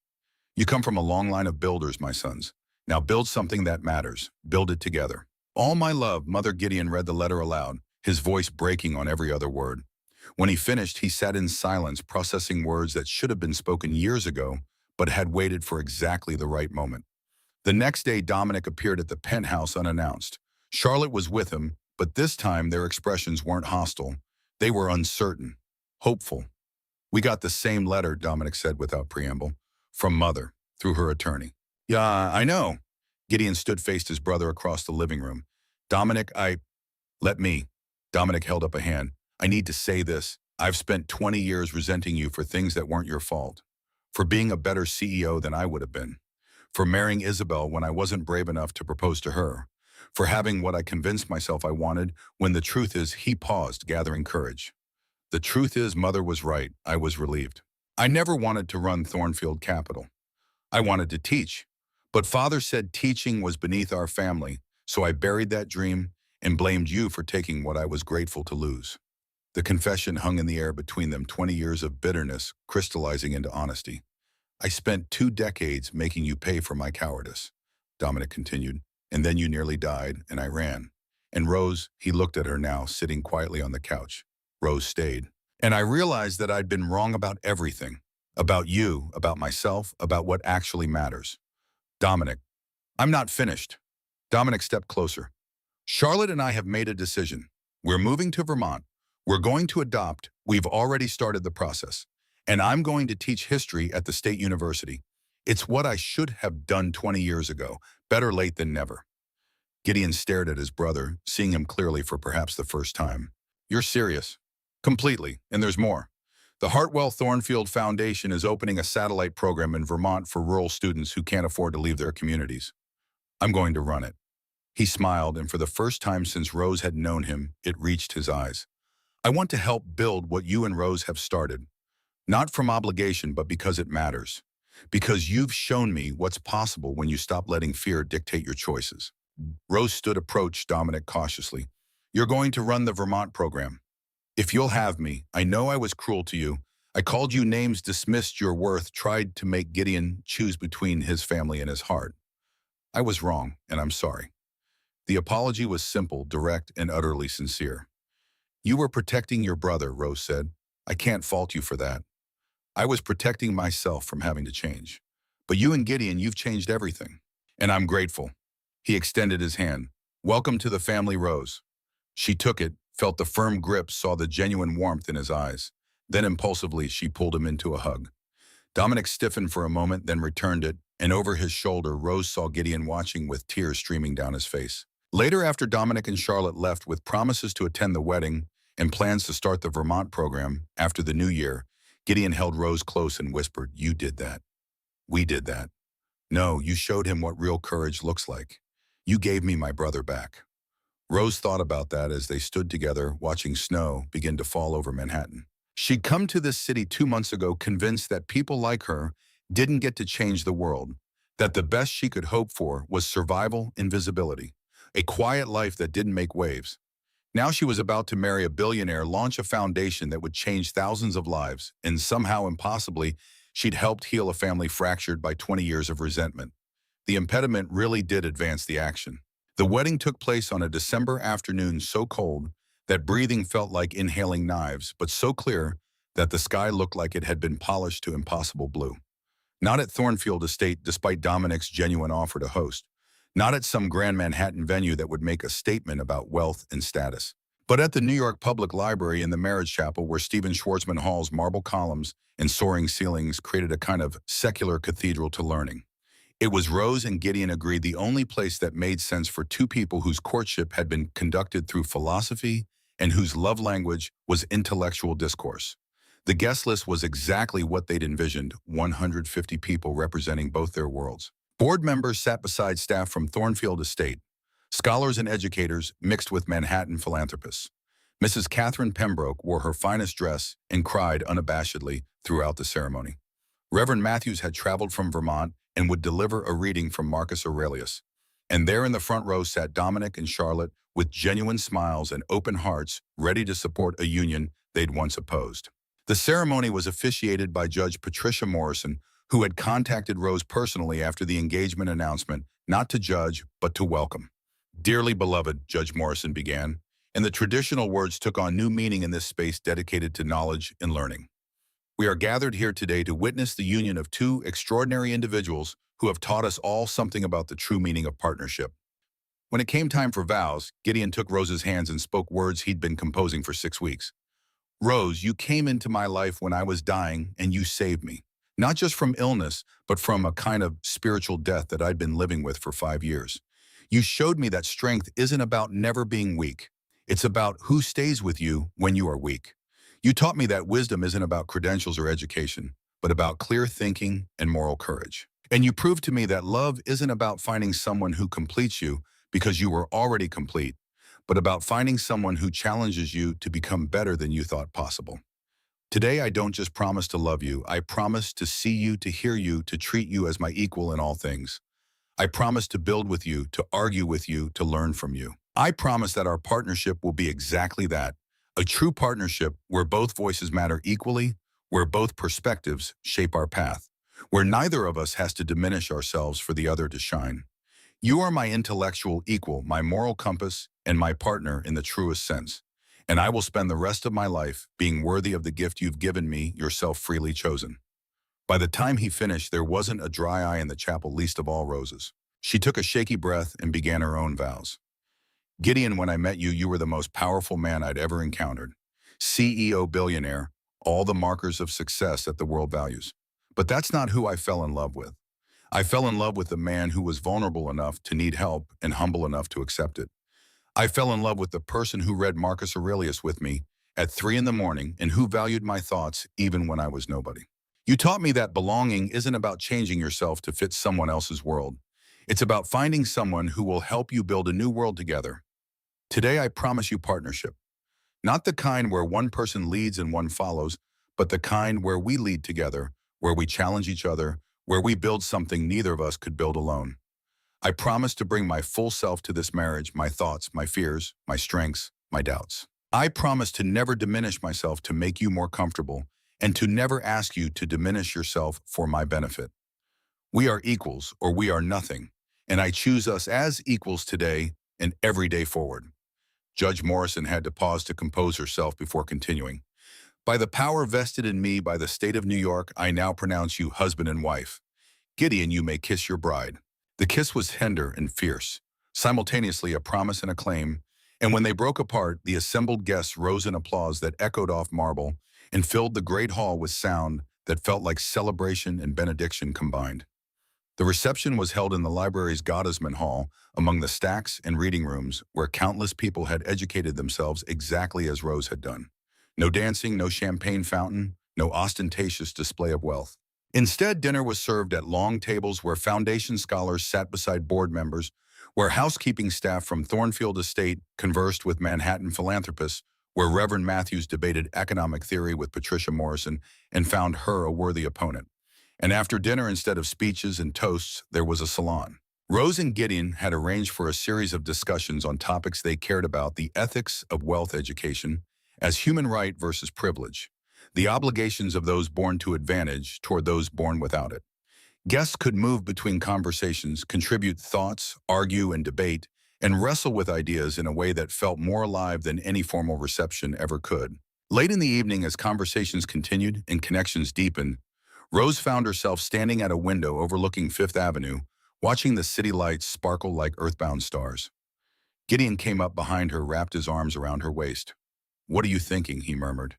You come from a long line of builders, my sons. Now build something that matters. Build it together. All my love, Mother. Gideon read the letter aloud, his voice breaking on every other word. When he finished, he sat in silence, processing words that should have been spoken years ago, but had waited for exactly the right moment. The next day, Dominic appeared at the penthouse unannounced. Charlotte was with him, but this time their expressions weren't hostile. They were uncertain, hopeful. "We got the same letter," Dominic said without preamble, "from Mother, through her attorney." "Yeah, I know." Gideon stood faced his brother across the living room. "Dominic, Let me." Dominic held up a hand. "I need to say this. I've spent 20 years resenting you for things that weren't your fault. For being a better CEO than I would have been. For marrying Isabel when I wasn't brave enough to propose to her. For having what I convinced myself I wanted, when the truth is," he paused, gathering courage. "The truth is, Mother was right." I was relieved. "I never wanted to run Thornfield Capital. I wanted to teach. But Father said teaching was beneath our family, so I buried that dream and blamed you for taking what I was grateful to lose." The confession hung in the air between them, 20 years of bitterness crystallizing into honesty. "I spent 2 decades making you pay for my cowardice," Dominic continued, "and then you nearly died, and I ran. And Rose," he looked at her now, sitting quietly on the couch. Rose stayed. "And I realized that I'd been wrong about everything. About you, about myself, about what actually matters." "Dominic, I'm not finished." Dominic stepped closer. "Charlotte and I have made a decision. We're moving to Vermont. We're going to adopt. We've already started the process. And I'm going to teach history at the State University. It's what I should have done 20 years ago. Better late than never." Gideon stared at his brother, seeing him clearly for perhaps the first time. "You're serious?" "Completely, and there's more. The Hartwell Thornfield Foundation is opening a satellite program in Vermont for rural students who can't afford to leave their communities. I'm going to run it." He smiled, and for the first time since Rose had known him, it reached his eyes. "I want to help build what you and Rose have started. Not from obligation, but because it matters. Because you've shown me what's possible when you stop letting fear dictate your choices." Rose approached Dominic cautiously. "You're going to run the Vermont program. If you'll have me, I know I was cruel to you. I called you names, dismissed your worth, tried to make Gideon choose between his family and his heart. I was wrong, and I'm sorry." The apology was simple, direct, and utterly sincere. "You were protecting your brother," Rose said. "I can't fault you for that. I was protecting myself from having to change. But you and Gideon, you've changed everything. And I'm grateful." He extended his hand. "Welcome to the family, Rose." She took it, felt the firm grip, saw the genuine warmth in his eyes. Then impulsively, she pulled him into a hug. Dominic stiffened for a moment, then returned it, and over his shoulder, Rose saw Gideon watching with tears streaming down his face. Later, after Dominic and Charlotte left with promises to attend the wedding and plans to start the Vermont program after the new year, Gideon held Rose close and whispered, "You did that. We did that. No, you showed him what real courage looks like. You gave me my brother back." Rose thought about that as they stood together watching snow begin to fall over Manhattan. She'd come to this city 2 months ago convinced that people like her didn't get to change the world, that the best she could hope for was survival and visibility, a quiet life that didn't make waves. Now she was about to marry a billionaire, launch a foundation that would change thousands of lives, and somehow, impossibly, she'd helped heal a family fractured by 20 years of resentment. The impediment really did advance the action. The wedding took place on a December afternoon so cold that breathing felt like inhaling knives, but so clear that the sky looked like it had been polished to impossible blue. Not at Thornfield Estate, despite Dominic's genuine offer to host. Not at some grand Manhattan venue that would make a statement about wealth and status. But at the New York Public Library in the marriage chapel, where Stephen Schwarzman Hall's marble columns and soaring ceilings created a kind of secular cathedral to learning. It was, Rose and Gideon agreed, the only place that made sense for two people whose courtship had been conducted through philosophy and whose love language was intellectual discourse. The guest list was exactly what they'd envisioned, 150 people representing both their worlds. Board members sat beside staff from Thornfield Estate, scholars and educators mixed with Manhattan philanthropists. Mrs. Catherine Pembroke wore her finest dress and cried unabashedly throughout the ceremony. Reverend Matthews had traveled from Vermont and would deliver a reading from Marcus Aurelius. And there in the front row sat Dominic and Charlotte with genuine smiles and open hearts, ready to support a union they'd once opposed. The ceremony was officiated by Judge Patricia Morrison, who had contacted Rose personally after the engagement announcement, not to judge, but to welcome. "Dearly beloved," Judge Morrison began, and the traditional words took on new meaning in this space dedicated to knowledge and learning. "We are gathered here today to witness the union of two extraordinary individuals who have taught us all something about the true meaning of partnership." When it came time for vows, Gideon took Rose's hands and spoke words he'd been composing for 6 weeks. "Rose, you came into my life when I was dying, and you saved me. Not just from illness, but from a kind of spiritual death that I'd been living with for 5 years. You showed me that strength isn't about never being weak. It's about who stays with you when you are weak. You taught me that wisdom isn't about credentials or education, but about clear thinking and moral courage. And you proved to me that love isn't about finding someone who completes you because you were already complete, but about finding someone who challenges you to become better than you thought possible. Today, I don't just promise to love you, I promise to see you, to hear you, to treat you as my equal in all things. I promise to build with you, to argue with you, to learn from you. I promise that our partnership will be exactly that, a true partnership where both voices matter equally, where both perspectives shape our path, where neither of us has to diminish ourselves for the other to shine. You are my intellectual equal, my moral compass, and my partner in the truest sense. And I will spend the rest of my life being worthy of the gift you've given me, yourself freely chosen." By the time he finished, there wasn't a dry eye in the chapel, least of all Rose's. She took a shaky breath and began her own vows. "Gideon, when I met you, you were the most powerful man I'd ever encountered. CEO billionaire, all the markers of success that the world values. But that's not who I fell in love with. I fell in love with a man who was vulnerable enough to need help and humble enough to accept it. I fell in love with the person who read Marcus Aurelius with me at 3 in the morning and who valued my thoughts even when I was nobody. You taught me that belonging isn't about changing yourself to fit someone else's world. It's about finding someone who will help you build a new world together. Today, I promise you partnership. Not the kind where one person leads and one follows, but the kind where we lead together, where we challenge each other, where we build something neither of us could build alone. I promise to bring my full self to this marriage, my thoughts, my fears, my strengths, my doubts. I promise to never diminish myself to make you more comfortable, and to never ask you to diminish yourself for my benefit. We are equals, or we are nothing, and I choose us as equals today and every day forward." Judge Morrison had to pause to compose herself before continuing. "By the power vested in me by the state of New York, I now pronounce you husband and wife. Gideon, you may kiss your bride." The kiss was tender and fierce, simultaneously a promise and a claim, and when they broke apart, the assembled guests rose in applause that echoed off marble and filled the great hall with sound that felt like celebration and benediction combined. The reception was held in the library's Gottesman Hall, among the stacks and reading rooms where countless people had educated themselves exactly as Rose had done. No dancing, no champagne fountain, no ostentatious display of wealth. Instead, dinner was served at long tables where foundation scholars sat beside board members, where housekeeping staff from Thornfield Estate conversed with Manhattan philanthropists, where Reverend Matthews debated economic theory with Patricia Morrison and found her a worthy opponent. And after dinner, instead of speeches and toasts, there was a salon. Rose and Gideon had arranged for a series of discussions on topics they cared about: the ethics of wealth education as human right versus privilege, the obligations of those born to advantage toward those born without it. Guests could move between conversations, contribute thoughts, argue and debate, and wrestle with ideas in a way that felt more alive than any formal reception ever could. Late in the evening, as conversations continued and connections deepened, Rose found herself standing at a window overlooking Fifth Avenue, watching the city lights sparkle like earthbound stars. Gideon came up behind her, wrapped his arms around her waist. "What are you thinking?" he murmured.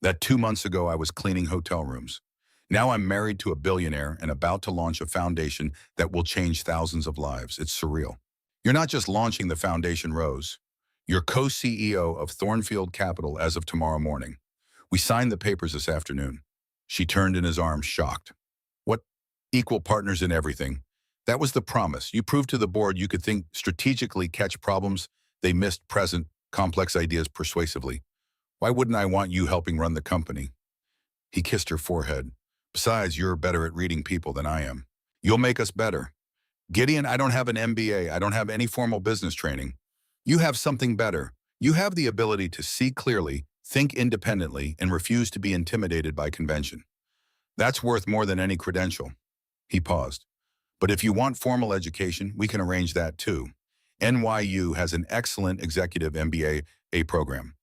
"That 2 months ago I was cleaning hotel rooms. Now I'm married to a billionaire and about to launch a foundation that will change thousands of lives. It's surreal." "You're not just launching the foundation, Rose. You're co-CEO of Thornfield Capital as of tomorrow morning. We signed the papers this afternoon." She turned in his arms, shocked. "What? Equal partners in everything? That was the promise. You proved to the board you could think strategically, catch problems they missed present, complex ideas persuasively. Why wouldn't I want you helping run the company? He kissed her forehead. Besides, you're better at reading people than I am. You'll make us better. Gideon, I don't have an MBA. I don't have any formal business training. You have something better. You have the ability to see clearly, think independently, and refuse to be intimidated by convention. That's worth more than any credential. He paused. But if you want formal education, we can arrange that too. NYU has an excellent executive MBA program.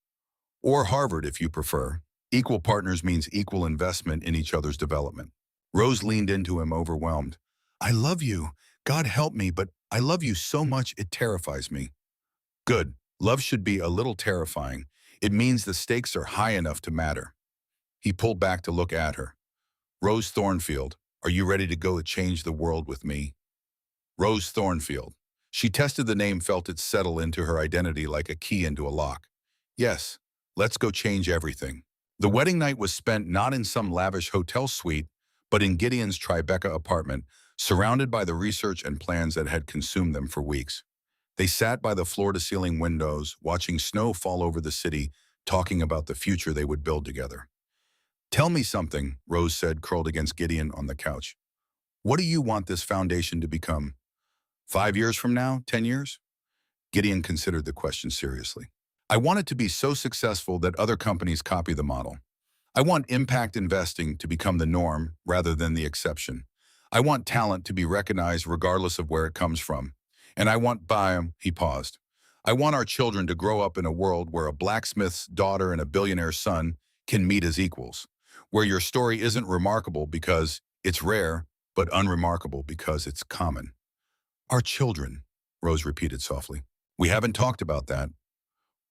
Or Harvard if you prefer. Equal partners means equal investment in each other's development. Rose leaned into him overwhelmed. I love you. God help me, but I love you so much it terrifies me. Good. Love should be a little terrifying. It means the stakes are high enough to matter. He pulled back to look at her. Rose Thornfield, are you ready to go change the world with me? Rose Thornfield. She tested the name, felt it settle into her identity like a key into a lock. Yes, let's go change everything. The wedding night was spent not in some lavish hotel suite, but in Gideon's Tribeca apartment, surrounded by the research and plans that had consumed them for weeks. They sat by the floor-to-ceiling windows, watching snow fall over the city, talking about the future they would build together. Tell me something, Rose said, curled against Gideon on the couch. What do you want this foundation to become? 5 years from now? 10 years? Gideon considered the question seriously. I want it to be so successful that other companies copy the model. I want impact investing to become the norm rather than the exception. I want talent to be recognized regardless of where it comes from. And I want he paused. I want our children to grow up in a world where a blacksmith's daughter and a billionaire's son can meet as equals, where your story isn't remarkable because it's rare, but unremarkable because it's common. Our children, Rose repeated softly. We haven't talked about that.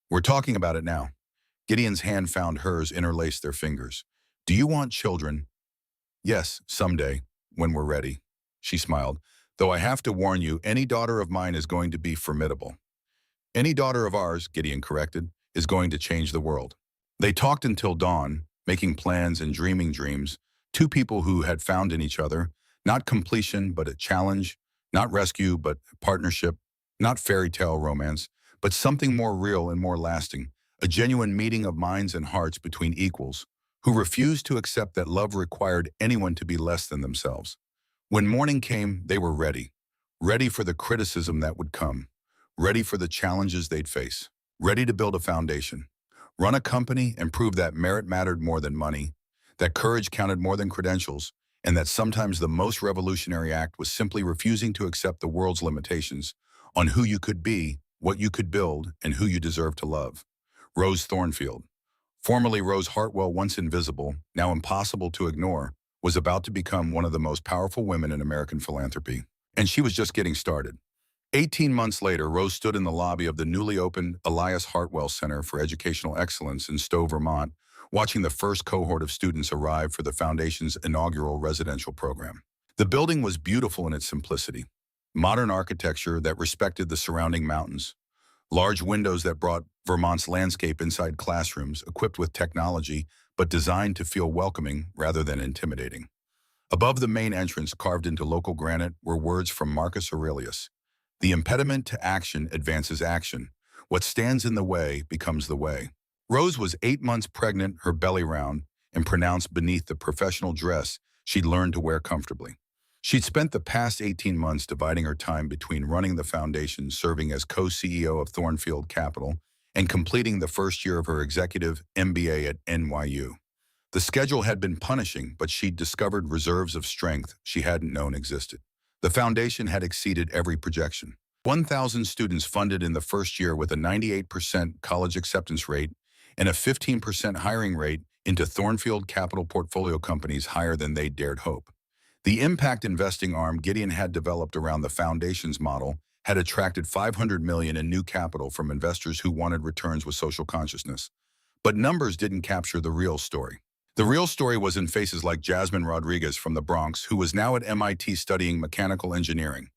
We're talking about it now. Gideon's hand found hers, interlaced their fingers. Do you want children? Yes, someday, when we're ready. She smiled. Though I have to warn you, any daughter of mine is going to be formidable. Any daughter of ours, Gideon corrected, is going to change the world. They talked until dawn, making plans and dreaming dreams, two people who had found in each other, not completion but a challenge, not rescue but partnership, not fairy tale romance, but something more real and more lasting, a genuine meeting of minds and hearts between equals, who refused to accept that love required anyone to be less than themselves. When morning came, they were ready for the criticism that would come, ready for the challenges they'd face, ready to build a foundation, run a company and prove that merit mattered more than money, that courage counted more than credentials, and that sometimes the most revolutionary act was simply refusing to accept the world's limitations on who you could be, what you could build, and who you deserve to love. Rose Thornfield, formerly Rose Hartwell, once invisible, now impossible to ignore, was about to become one of the most powerful women in American philanthropy. And she was just getting started. 18 months later, Rose stood in the lobby of the newly opened Elias Hartwell Center for Educational Excellence in Stowe, Vermont, watching the first cohort of students arrive for the foundation's inaugural residential program. The building was beautiful in its simplicity. Modern architecture that respected the surrounding mountains. Large windows that brought Vermont's landscape inside classrooms, equipped with technology, but designed to feel welcoming rather than intimidating. Above the main entrance, carved into local granite, were words from Marcus Aurelius. The impediment to action advances action. What stands in the way becomes the way. Rose was 8 months pregnant, her belly round, and pronounced beneath the professional dress she'd learned to wear comfortably. She'd spent the past 18 months dividing her time between running the foundation, serving as co-CEO of Thornfield Capital, and completing the first year of her executive MBA at NYU. The schedule had been punishing, but she'd discovered reserves of strength she hadn't known existed. The foundation had exceeded every projection. 1,000 students funded in the first year with a 98% college acceptance rate and a 15% hiring rate into Thornfield Capital portfolio companies higher than they dared hope. The impact investing arm Gideon had developed around the foundation's model had attracted $500 million in new capital from investors who wanted returns with social consciousness. But numbers didn't capture the real story. The real story was in faces like Jasmine Rodriguez from the Bronx, who was now at MIT studying mechanical engineering.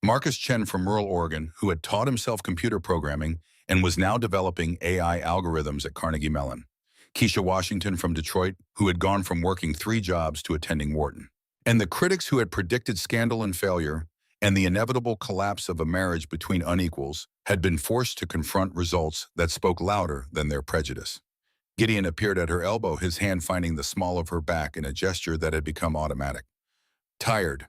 Marcus Chen from rural Oregon, who had taught himself computer programming and was now developing AI algorithms at Carnegie Mellon. Keisha Washington from Detroit, who had gone from working 3 jobs to attending Wharton. And the critics who had predicted scandal and failure, and the inevitable collapse of a marriage between unequals had been forced to confront results that spoke louder than their prejudice. Gideon appeared at her elbow, his hand finding the small of her back in a gesture that had become automatic. Tired,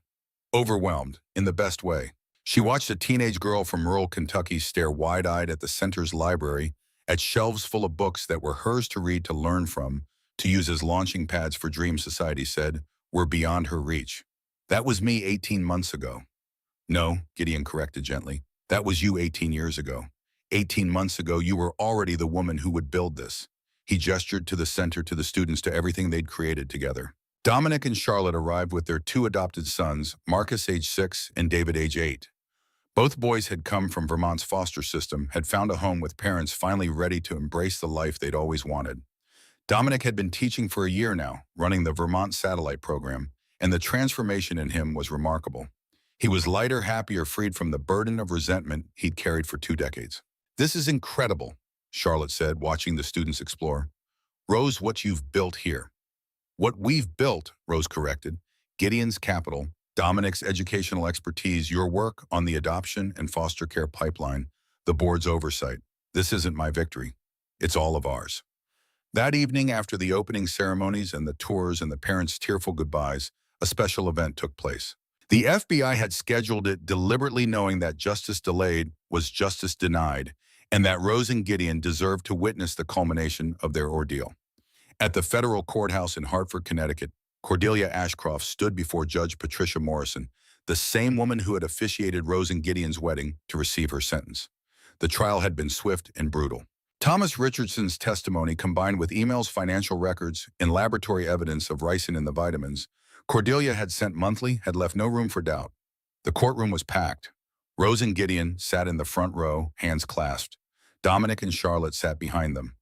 overwhelmed, in the best way. She watched a teenage girl from rural Kentucky stare wide-eyed at the center's library, at shelves full of books that were hers to read, to learn from, to use as launching pads for dreams society said were beyond her reach. That was me 18 months ago. No, Gideon corrected gently. That was you 18 years ago. 18 months ago, you were already the woman who would build this. He gestured to the center, to the students, to everything they'd created together. Dominic and Charlotte arrived with their two adopted sons, Marcus, age 6, and David, age 8. Both boys had come from Vermont's foster system, had found a home with parents finally ready to embrace the life they'd always wanted. Dominic had been teaching for a year now, running the Vermont satellite program, and the transformation in him was remarkable. He was lighter, happier, freed from the burden of resentment he'd carried for 2 decades. This is incredible, Charlotte said, watching the students explore. Rose, what you've built here. What we've built, Rose corrected. Gideon's capital, Dominic's educational expertise, your work on the adoption and foster care pipeline, the board's oversight. This isn't my victory. It's all of ours. That evening, after the opening ceremonies and the tours and the parents' tearful goodbyes, a special event took place. The FBI had scheduled it deliberately, knowing that justice delayed was justice denied, and that Rose and Gideon deserved to witness the culmination of their ordeal. At the federal courthouse in Hartford, Connecticut, Cordelia Ashcroft stood before Judge Patricia Morrison, the same woman who had officiated Rose and Gideon's wedding, to receive her sentence. The trial had been swift and brutal. Thomas Richardson's testimony, combined with emails, financial records, and laboratory evidence of ricin in the vitamins Cordelia had sent monthly, had left no room for doubt. The courtroom was packed. Rose and Gideon sat in the front row, hands clasped. Dominic and Charlotte sat behind them.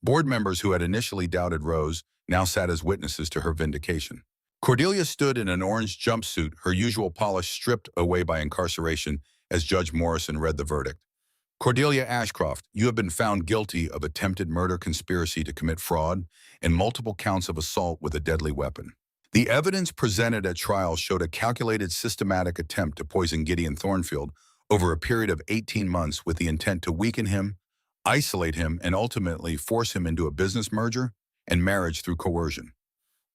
Board members who had initially doubted Rose now sat as witnesses to her vindication. Cordelia stood in an orange jumpsuit, her usual polish stripped away by incarceration, as Judge Morrison read the verdict. Cordelia Ashcroft, you have been found guilty of attempted murder, conspiracy to commit fraud, and multiple counts of assault with a deadly weapon. The evidence presented at trial showed a calculated, systematic attempt to poison Gideon Thornfield over a period of 18 months with the intent to weaken him, isolate him, and ultimately force him into a business merger and marriage through coercion.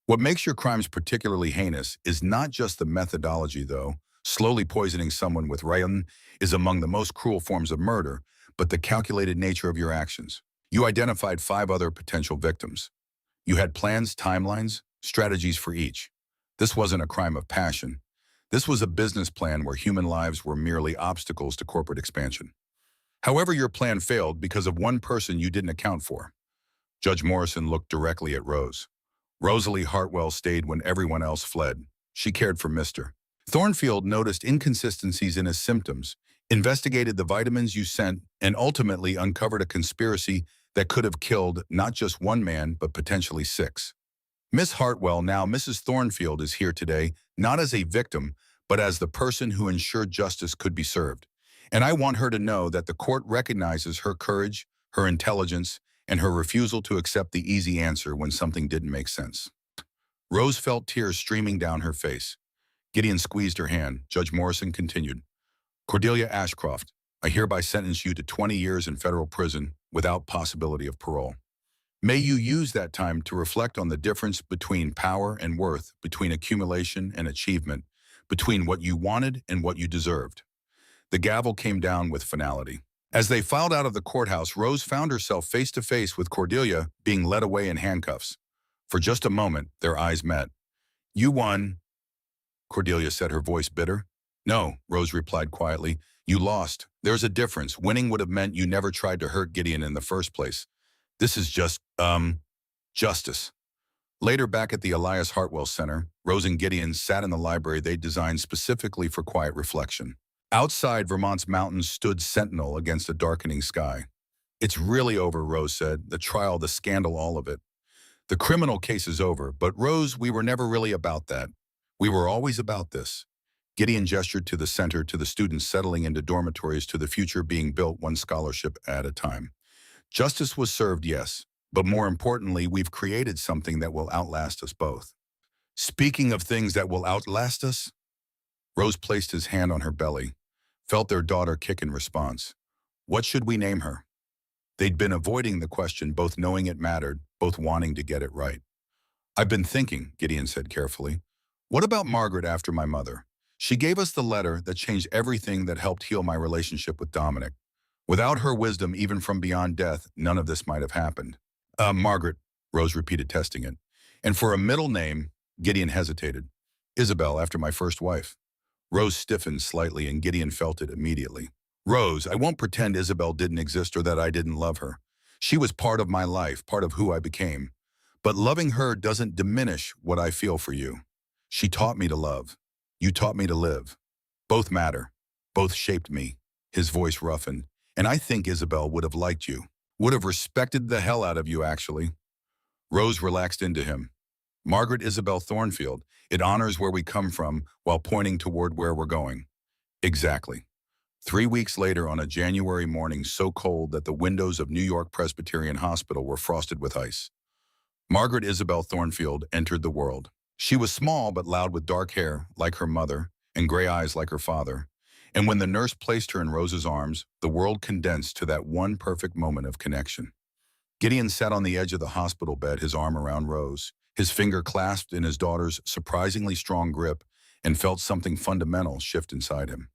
What makes your crimes particularly heinous is not just the methodology, though. Slowly poisoning someone with ricin is among the most cruel forms of murder, but the calculated nature of your actions. You identified 5 other potential victims. You had plans, timelines, strategies for each. This wasn't a crime of passion. This was a business plan where human lives were merely obstacles to corporate expansion. However, your plan failed because of one person you didn't account for. Judge Morrison looked directly at Rose. Rosalie Hartwell stayed when everyone else fled. She cared for Mr. Thornfield, noticed inconsistencies in his symptoms, investigated the vitamins you sent, and ultimately uncovered a conspiracy that could have killed not just one man, but potentially 6. Miss Hartwell, now Mrs. Thornfield, is here today, not as a victim, but as the person who ensured justice could be served. And I want her to know that the court recognizes her courage, her intelligence, and her refusal to accept the easy answer when something didn't make sense. Rose felt tears streaming down her face. Gideon squeezed her hand. Judge Morrison continued. Cordelia Ashcroft, I hereby sentence you to 20 years in federal prison without possibility of parole. May you use that time to reflect on the difference between power and worth, between accumulation and achievement, between what you wanted and what you deserved. The gavel came down with finality. As they filed out of the courthouse, Rose found herself face to face with Cordelia being led away in handcuffs. For just a moment, their eyes met. You won, Cordelia said, her voice bitter. No, Rose replied quietly. You lost. There's a difference. Winning would have meant you never tried to hurt Gideon in the first place. This is just, justice. Later, back at the Elias Hartwell Center, Rose and Gideon sat in the library they designed specifically for quiet reflection. Outside, Vermont's mountains stood sentinel against a darkening sky. It's really over, Rose said. The trial, the scandal, all of it. The criminal case is over, but Rose, we were never really about that. We were always about this. Gideon gestured to the center, to the students settling into dormitories, to the future being built one scholarship at a time. Justice was served, yes, but more importantly, we've created something that will outlast us both. Speaking of things that will outlast us, Rose placed his hand on her belly, felt their daughter kick in response. What should we name her? They'd been avoiding the question, both knowing it mattered, both wanting to get it right. I've been thinking, Gideon said carefully. What about Margaret after my mother? She gave us the letter that changed everything, that helped heal my relationship with Dominic. Without her wisdom, even from beyond death, none of this might have happened. Margaret, Rose repeated, testing it. And for a middle name, Gideon hesitated. Isabel, after my first wife. Rose stiffened slightly and Gideon felt it immediately. Rose, I won't pretend Isabel didn't exist or that I didn't love her. She was part of my life, part of who I became. But loving her doesn't diminish what I feel for you. She taught me to love. You taught me to live. Both matter. Both shaped me. His voice roughened. And I think Isabel would have liked you. Would have respected the hell out of you, actually. Rose relaxed into him. Margaret Isabel Thornfield. It honors where we come from while pointing toward where we're going. Exactly. 3 weeks later, on a January morning so cold that the windows of New York Presbyterian Hospital were frosted with ice, Margaret Isabel Thornfield entered the world. She was small but loud, with dark hair, like her mother, and gray eyes like her father. And when the nurse placed her in Rose's arms, the world condensed to that one perfect moment of connection. Gideon sat on the edge of the hospital bed, his arm around Rose, his finger clasped in his daughter's surprisingly strong grip, and felt something fundamental shift inside him.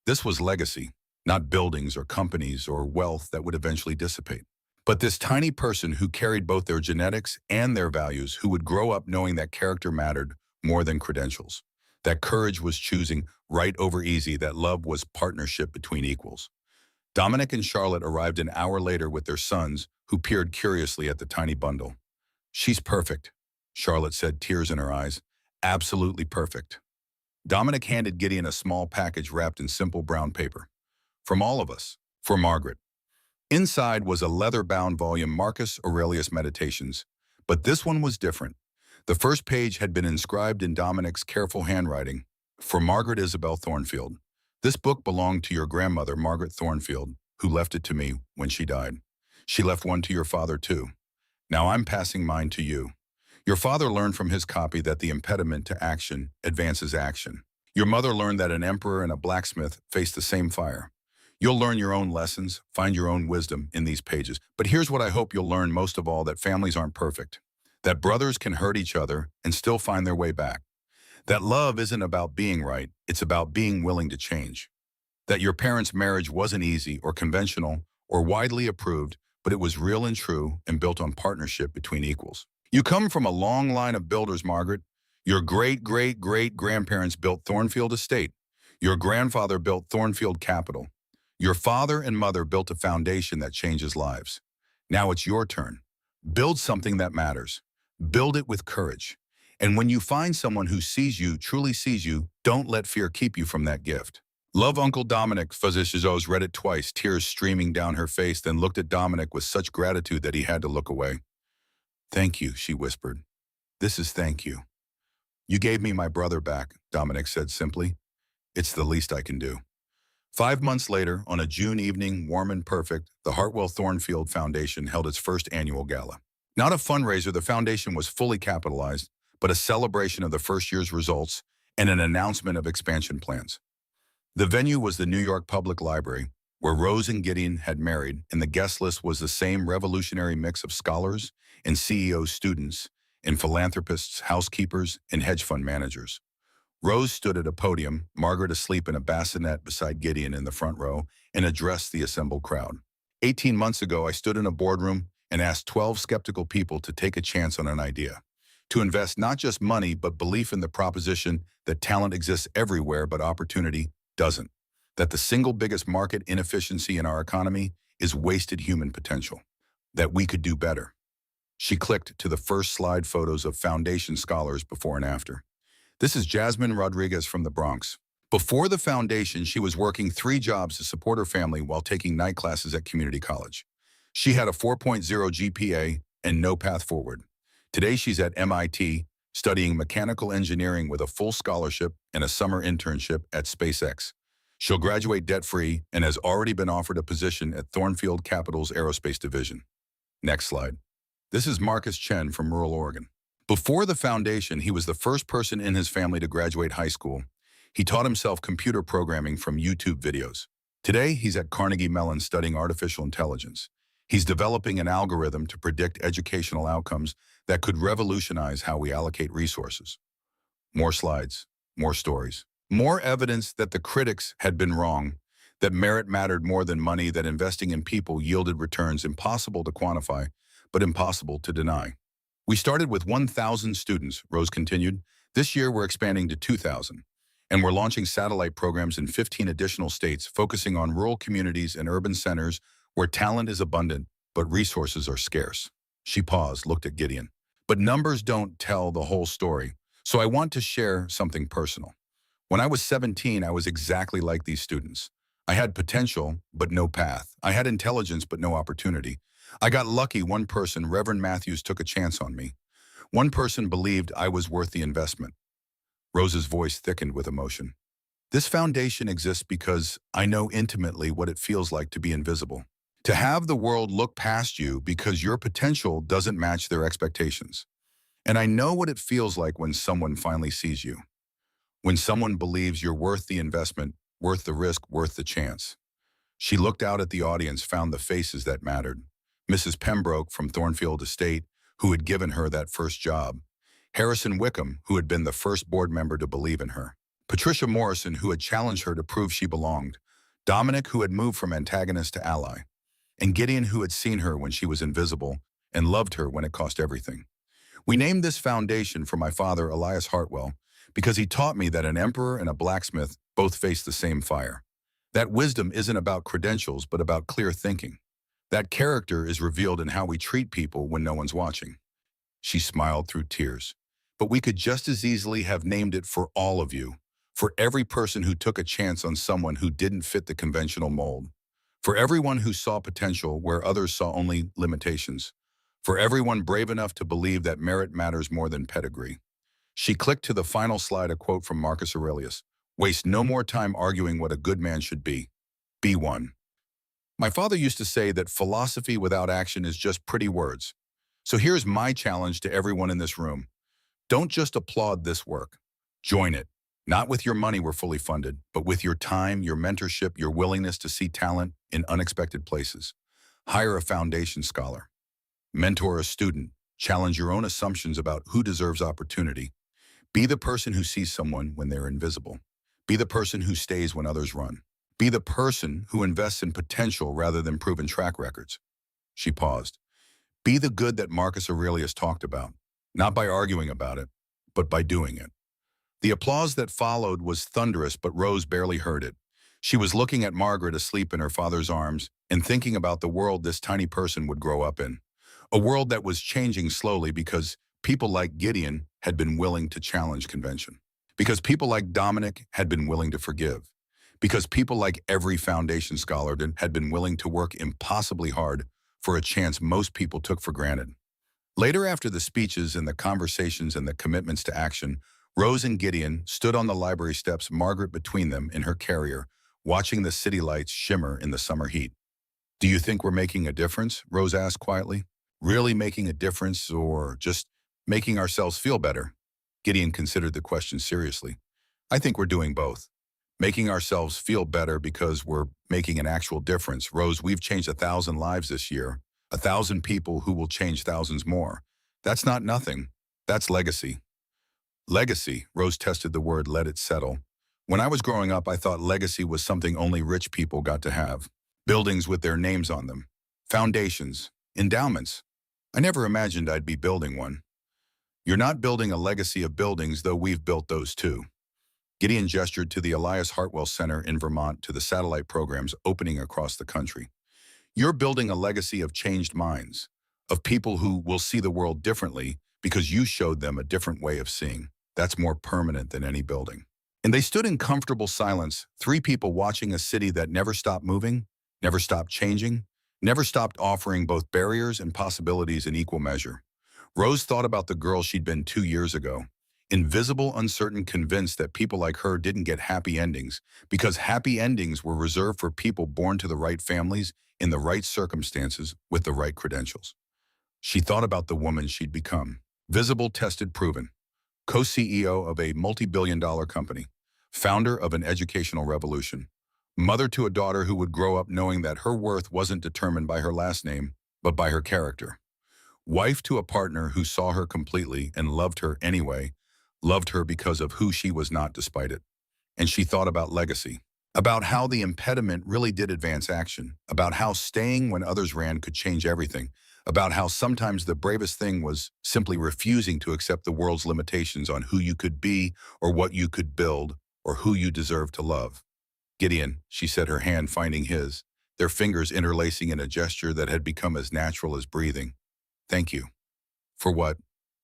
This was legacy, not buildings or companies or wealth that would eventually dissipate, but this tiny person who carried both their genetics and their values, who would grow up knowing that character mattered more than credentials, that courage was choosing right over easy, that love was partnership between equals. Dominic and Charlotte arrived an hour later with their sons, who peered curiously at the tiny bundle. She's perfect, Charlotte said, tears in her eyes. Absolutely perfect. Dominic handed Gideon a small package wrapped in simple brown paper. From all of us, for Margaret. Inside was a leather-bound volume, Marcus Aurelius Meditations, but this one was different. The first page had been inscribed in Dominic's careful handwriting, for Margaret Isabel Thornfield. This book belonged to your grandmother, Margaret Thornfield, who left it to me when she died. She left one to your father, too. Now I'm passing mine to you. Your father learned from his copy that the impediment to action advances action. Your mother learned that an emperor and a blacksmith face the same fire. You'll learn your own lessons, find your own wisdom in these pages. But here's what I hope you'll learn most of all, that families aren't perfect, that brothers can hurt each other and still find their way back, that love isn't about being right, it's about being willing to change, that your parents' marriage wasn't easy or conventional or widely approved, but it was real and true and built on partnership between equals. You come from a long line of builders, Margaret. Your great-great-great-grandparents built Thornfield Estate. Your grandfather built Thornfield Capital. Your father and mother built a foundation that changes lives. Now it's your turn. Build something that matters. Build it with courage. And when you find someone who sees you, truly sees you, don't let fear keep you from that gift. Love, Uncle Dominic. Rose read it twice, tears streaming down her face, then looked at Dominic with such gratitude that he had to look away. Thank you, she whispered. This is thank you. You gave me my brother back, Dominic said simply. It's the least I can do. 5 months later, on a June evening, warm and perfect, the Hartwell Thornfield Foundation held its first annual gala. Not a fundraiser, the foundation was fully capitalized, but a celebration of the first year's results and an announcement of expansion plans. The venue was the New York Public Library, where Rose and Gideon had married, and the guest list was the same revolutionary mix of scholars and CEO students and philanthropists, housekeepers, and hedge fund managers. Rose stood at a podium, Margaret asleep in a bassinet beside Gideon in the front row, and addressed the assembled crowd. 18 months ago, I stood in a boardroom and asked 12 skeptical people to take a chance on an idea, to invest not just money, but belief in the proposition that talent exists everywhere, but opportunity doesn't, that the single biggest market inefficiency in our economy is wasted human potential, that we could do better. She clicked to the first slide, photos of foundation scholars before and after. This is Jasmine Rodriguez from the Bronx. Before the foundation, she was working 3 jobs to support her family while taking night classes at community college. She had a 4.0 GPA and no path forward. Today, she's at MIT, studying mechanical engineering with a full scholarship and a summer internship at SpaceX. She'll graduate debt-free and has already been offered a position at Thornfield Capital's aerospace division. Next slide. This is Marcus Chen from rural Oregon. Before the foundation, he was the first person in his family to graduate high school. He taught himself computer programming from YouTube videos. Today, he's at Carnegie Mellon studying artificial intelligence. He's developing an algorithm to predict educational outcomes that could revolutionize how we allocate resources. More slides, more stories, more evidence that the critics had been wrong, that merit mattered more than money, that investing in people yielded returns impossible to quantify, but impossible to deny. We started with 1,000 students, Rose continued. This year, we're expanding to 2,000. And we're launching satellite programs in 15 additional states, focusing on rural communities and urban centers where talent is abundant, but resources are scarce. She paused, looked at Gideon. But numbers don't tell the whole story. So I want to share something personal. When I was 17, I was exactly like these students. I had potential, but no path. I had intelligence, but no opportunity. I got lucky. One person, Reverend Matthews, took a chance on me. One person believed I was worth the investment. Rose's voice thickened with emotion. This foundation exists because I know intimately what it feels like to be invisible. To have the world look past you because your potential doesn't match their expectations. And I know what it feels like when someone finally sees you. When someone believes you're worth the investment, worth the risk, worth the chance. She looked out at the audience, found the faces that mattered. Mrs. Pembroke from Thornfield Estate, who had given her that first job. Harrison Wickham, who had been the first board member to believe in her. Patricia Morrison, who had challenged her to prove she belonged. Dominic, who had moved from antagonist to ally. And Gideon, who had seen her when she was invisible and loved her when it cost everything. We named this foundation for my father, Elias Hartwell, because he taught me that an emperor and a blacksmith both face the same fire. That wisdom isn't about credentials, but about clear thinking. That character is revealed in how we treat people when no one's watching. She smiled through tears. But we could just as easily have named it for all of you, for every person who took a chance on someone who didn't fit the conventional mold, for everyone who saw potential where others saw only limitations, for everyone brave enough to believe that merit matters more than pedigree. She clicked to the final slide, a quote from Marcus Aurelius. Waste no more time arguing what a good man should be. Be one. My father used to say that philosophy without action is just pretty words. So here's my challenge to everyone in this room. Don't just applaud this work. Join it. Not with your money, we're fully funded, but with your time, your mentorship, your willingness to see talent in unexpected places. Hire a foundation scholar. Mentor a student. Challenge your own assumptions about who deserves opportunity. Be the person who sees someone when they're invisible. Be the person who stays when others run. Be the person who invests in potential rather than proven track records. She paused. Be the good that Marcus Aurelius talked about, not by arguing about it, but by doing it. The applause that followed was thunderous, but Rose barely heard it. She was looking at Margaret asleep in her father's arms and thinking about the world this tiny person would grow up in. A world that was changing slowly because people like Gideon had been willing to challenge convention. Because people like Dominic had been willing to forgive. Because people like every foundation scholar had been willing to work impossibly hard for a chance most people took for granted. Later, after the speeches and the conversations and the commitments to action, Rose and Gideon stood on the library steps, Margaret between them in her carrier, watching the city lights shimmer in the summer heat. Do you think we're making a difference? Rose asked quietly. Really making a difference, or just making ourselves feel better? Gideon considered the question seriously. I think we're doing both. Making ourselves feel better because we're making an actual difference. Rose, we've changed 1,000 lives this year. 1,000 people who will change thousands more. That's not nothing. That's legacy. Legacy, Rose tested the word, let it settle. When I was growing up, I thought legacy was something only rich people got to have. Buildings with their names on them. Foundations. Endowments. I never imagined I'd be building one. You're not building a legacy of buildings, though we've built those too. Gideon gestured to the Elias Hartwell Center in Vermont, to the satellite programs opening across the country. You're building a legacy of changed minds, of people who will see the world differently because you showed them a different way of seeing. That's more permanent than any building. And they stood in comfortable silence, three people watching a city that never stopped moving, never stopped changing, never stopped offering both barriers and possibilities in equal measure. Rose thought about the girl she'd been 2 years ago. Invisible, uncertain, convinced that people like her didn't get happy endings because happy endings were reserved for people born to the right families, in the right circumstances, with the right credentials. She thought about the woman she'd become. Visible, tested, proven. Co-CEO of a multi-billion-dollar company. founder of an educational revolution, mother to a daughter who would grow up knowing that her worth wasn't determined by her last name, but by her character, wife to a partner who saw her completely and loved her anyway, loved her because of who she was not despite it. And she thought about legacy, about how the impediment really did advance action, about how staying when others ran could change everything, about how sometimes the bravest thing was simply refusing to accept the world's limitations on who you could be or what you could build or who you deserve to love. Gideon, she said, her hand finding his, their fingers interlacing in a gesture that had become as natural as breathing. Thank you. For what?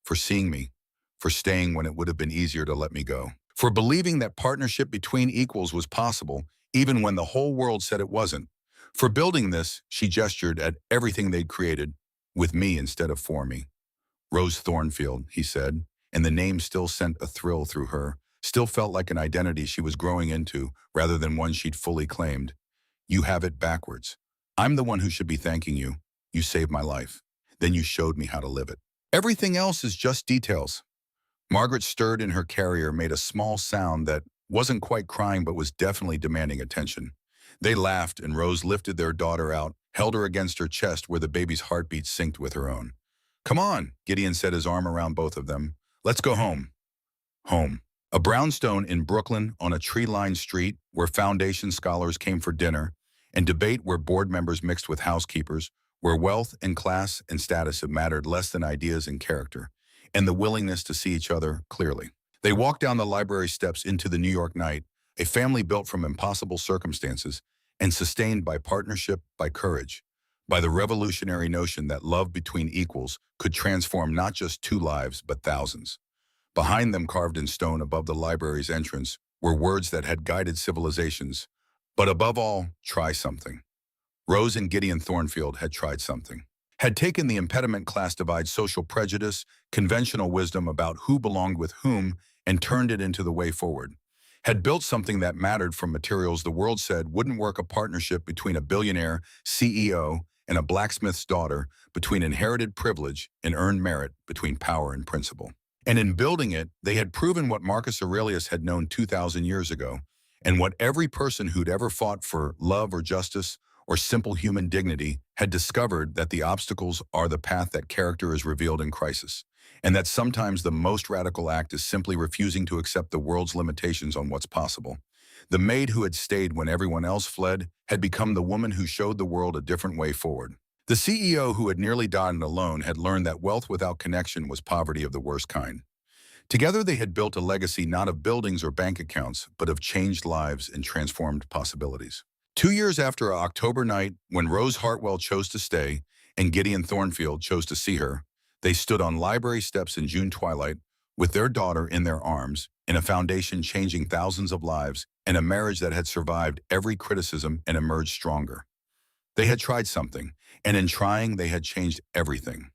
For seeing me. For staying when it would have been easier to let me go. For believing that partnership between equals was possible, even when the whole world said it wasn't. For building this, she gestured at everything they'd created, with me instead of for me. Rose Thornfield, he said, and the name still sent a thrill through her, still felt like an identity she was growing into rather than one she'd fully claimed. You have it backwards. I'm the one who should be thanking you. You saved my life. Then you showed me how to live it. Everything else is just details. Margaret stirred in her carrier, made a small sound that wasn't quite crying but was definitely demanding attention. They laughed and Rose lifted their daughter out, held her against her chest where the baby's heartbeat synced with her own. Come on, Gideon set his arm around both of them. Let's go home. Home. A brownstone in Brooklyn on a tree-lined street where foundation scholars came for dinner and debate where board members mixed with housekeepers, where wealth and class and status have mattered less than ideas and character, and the willingness to see each other clearly. They walked down the library steps into the New York night, a family built from impossible circumstances and sustained by partnership, by courage, by the revolutionary notion that love between equals could transform not just two lives, but thousands. Behind them, carved in stone above the library's entrance, were words that had guided civilizations. But above all, try something. Rose and Gideon Thornfield had tried something. Had taken the impediment class divide, social prejudice, conventional wisdom about who belonged with whom, and turned it into the way forward. Had built something that mattered from materials the world said wouldn't work, a partnership between a billionaire CEO and a blacksmith's daughter, between inherited privilege and earned merit, between power and principle. And in building it, they had proven what Marcus Aurelius had known 2,000 years ago, and what every person who'd ever fought for love or justice or simple human dignity had discovered, that the obstacles are the path that character is revealed in crisis, and that sometimes the most radical act is simply refusing to accept the world's limitations on what's possible. The maid who had stayed when everyone else fled had become the woman who showed the world a different way forward. The CEO who had nearly died alone had learned that wealth without connection was poverty of the worst kind. Together they had built a legacy not of buildings or bank accounts, but of changed lives and transformed possibilities. 2 years after an October night, when Rose Hartwell chose to stay and Gideon Thornfield chose to see her, they stood on library steps in June twilight with their daughter in their arms, in a foundation changing thousands of lives, and a marriage that had survived every criticism and emerged stronger. They had tried something, and in trying they had changed everything.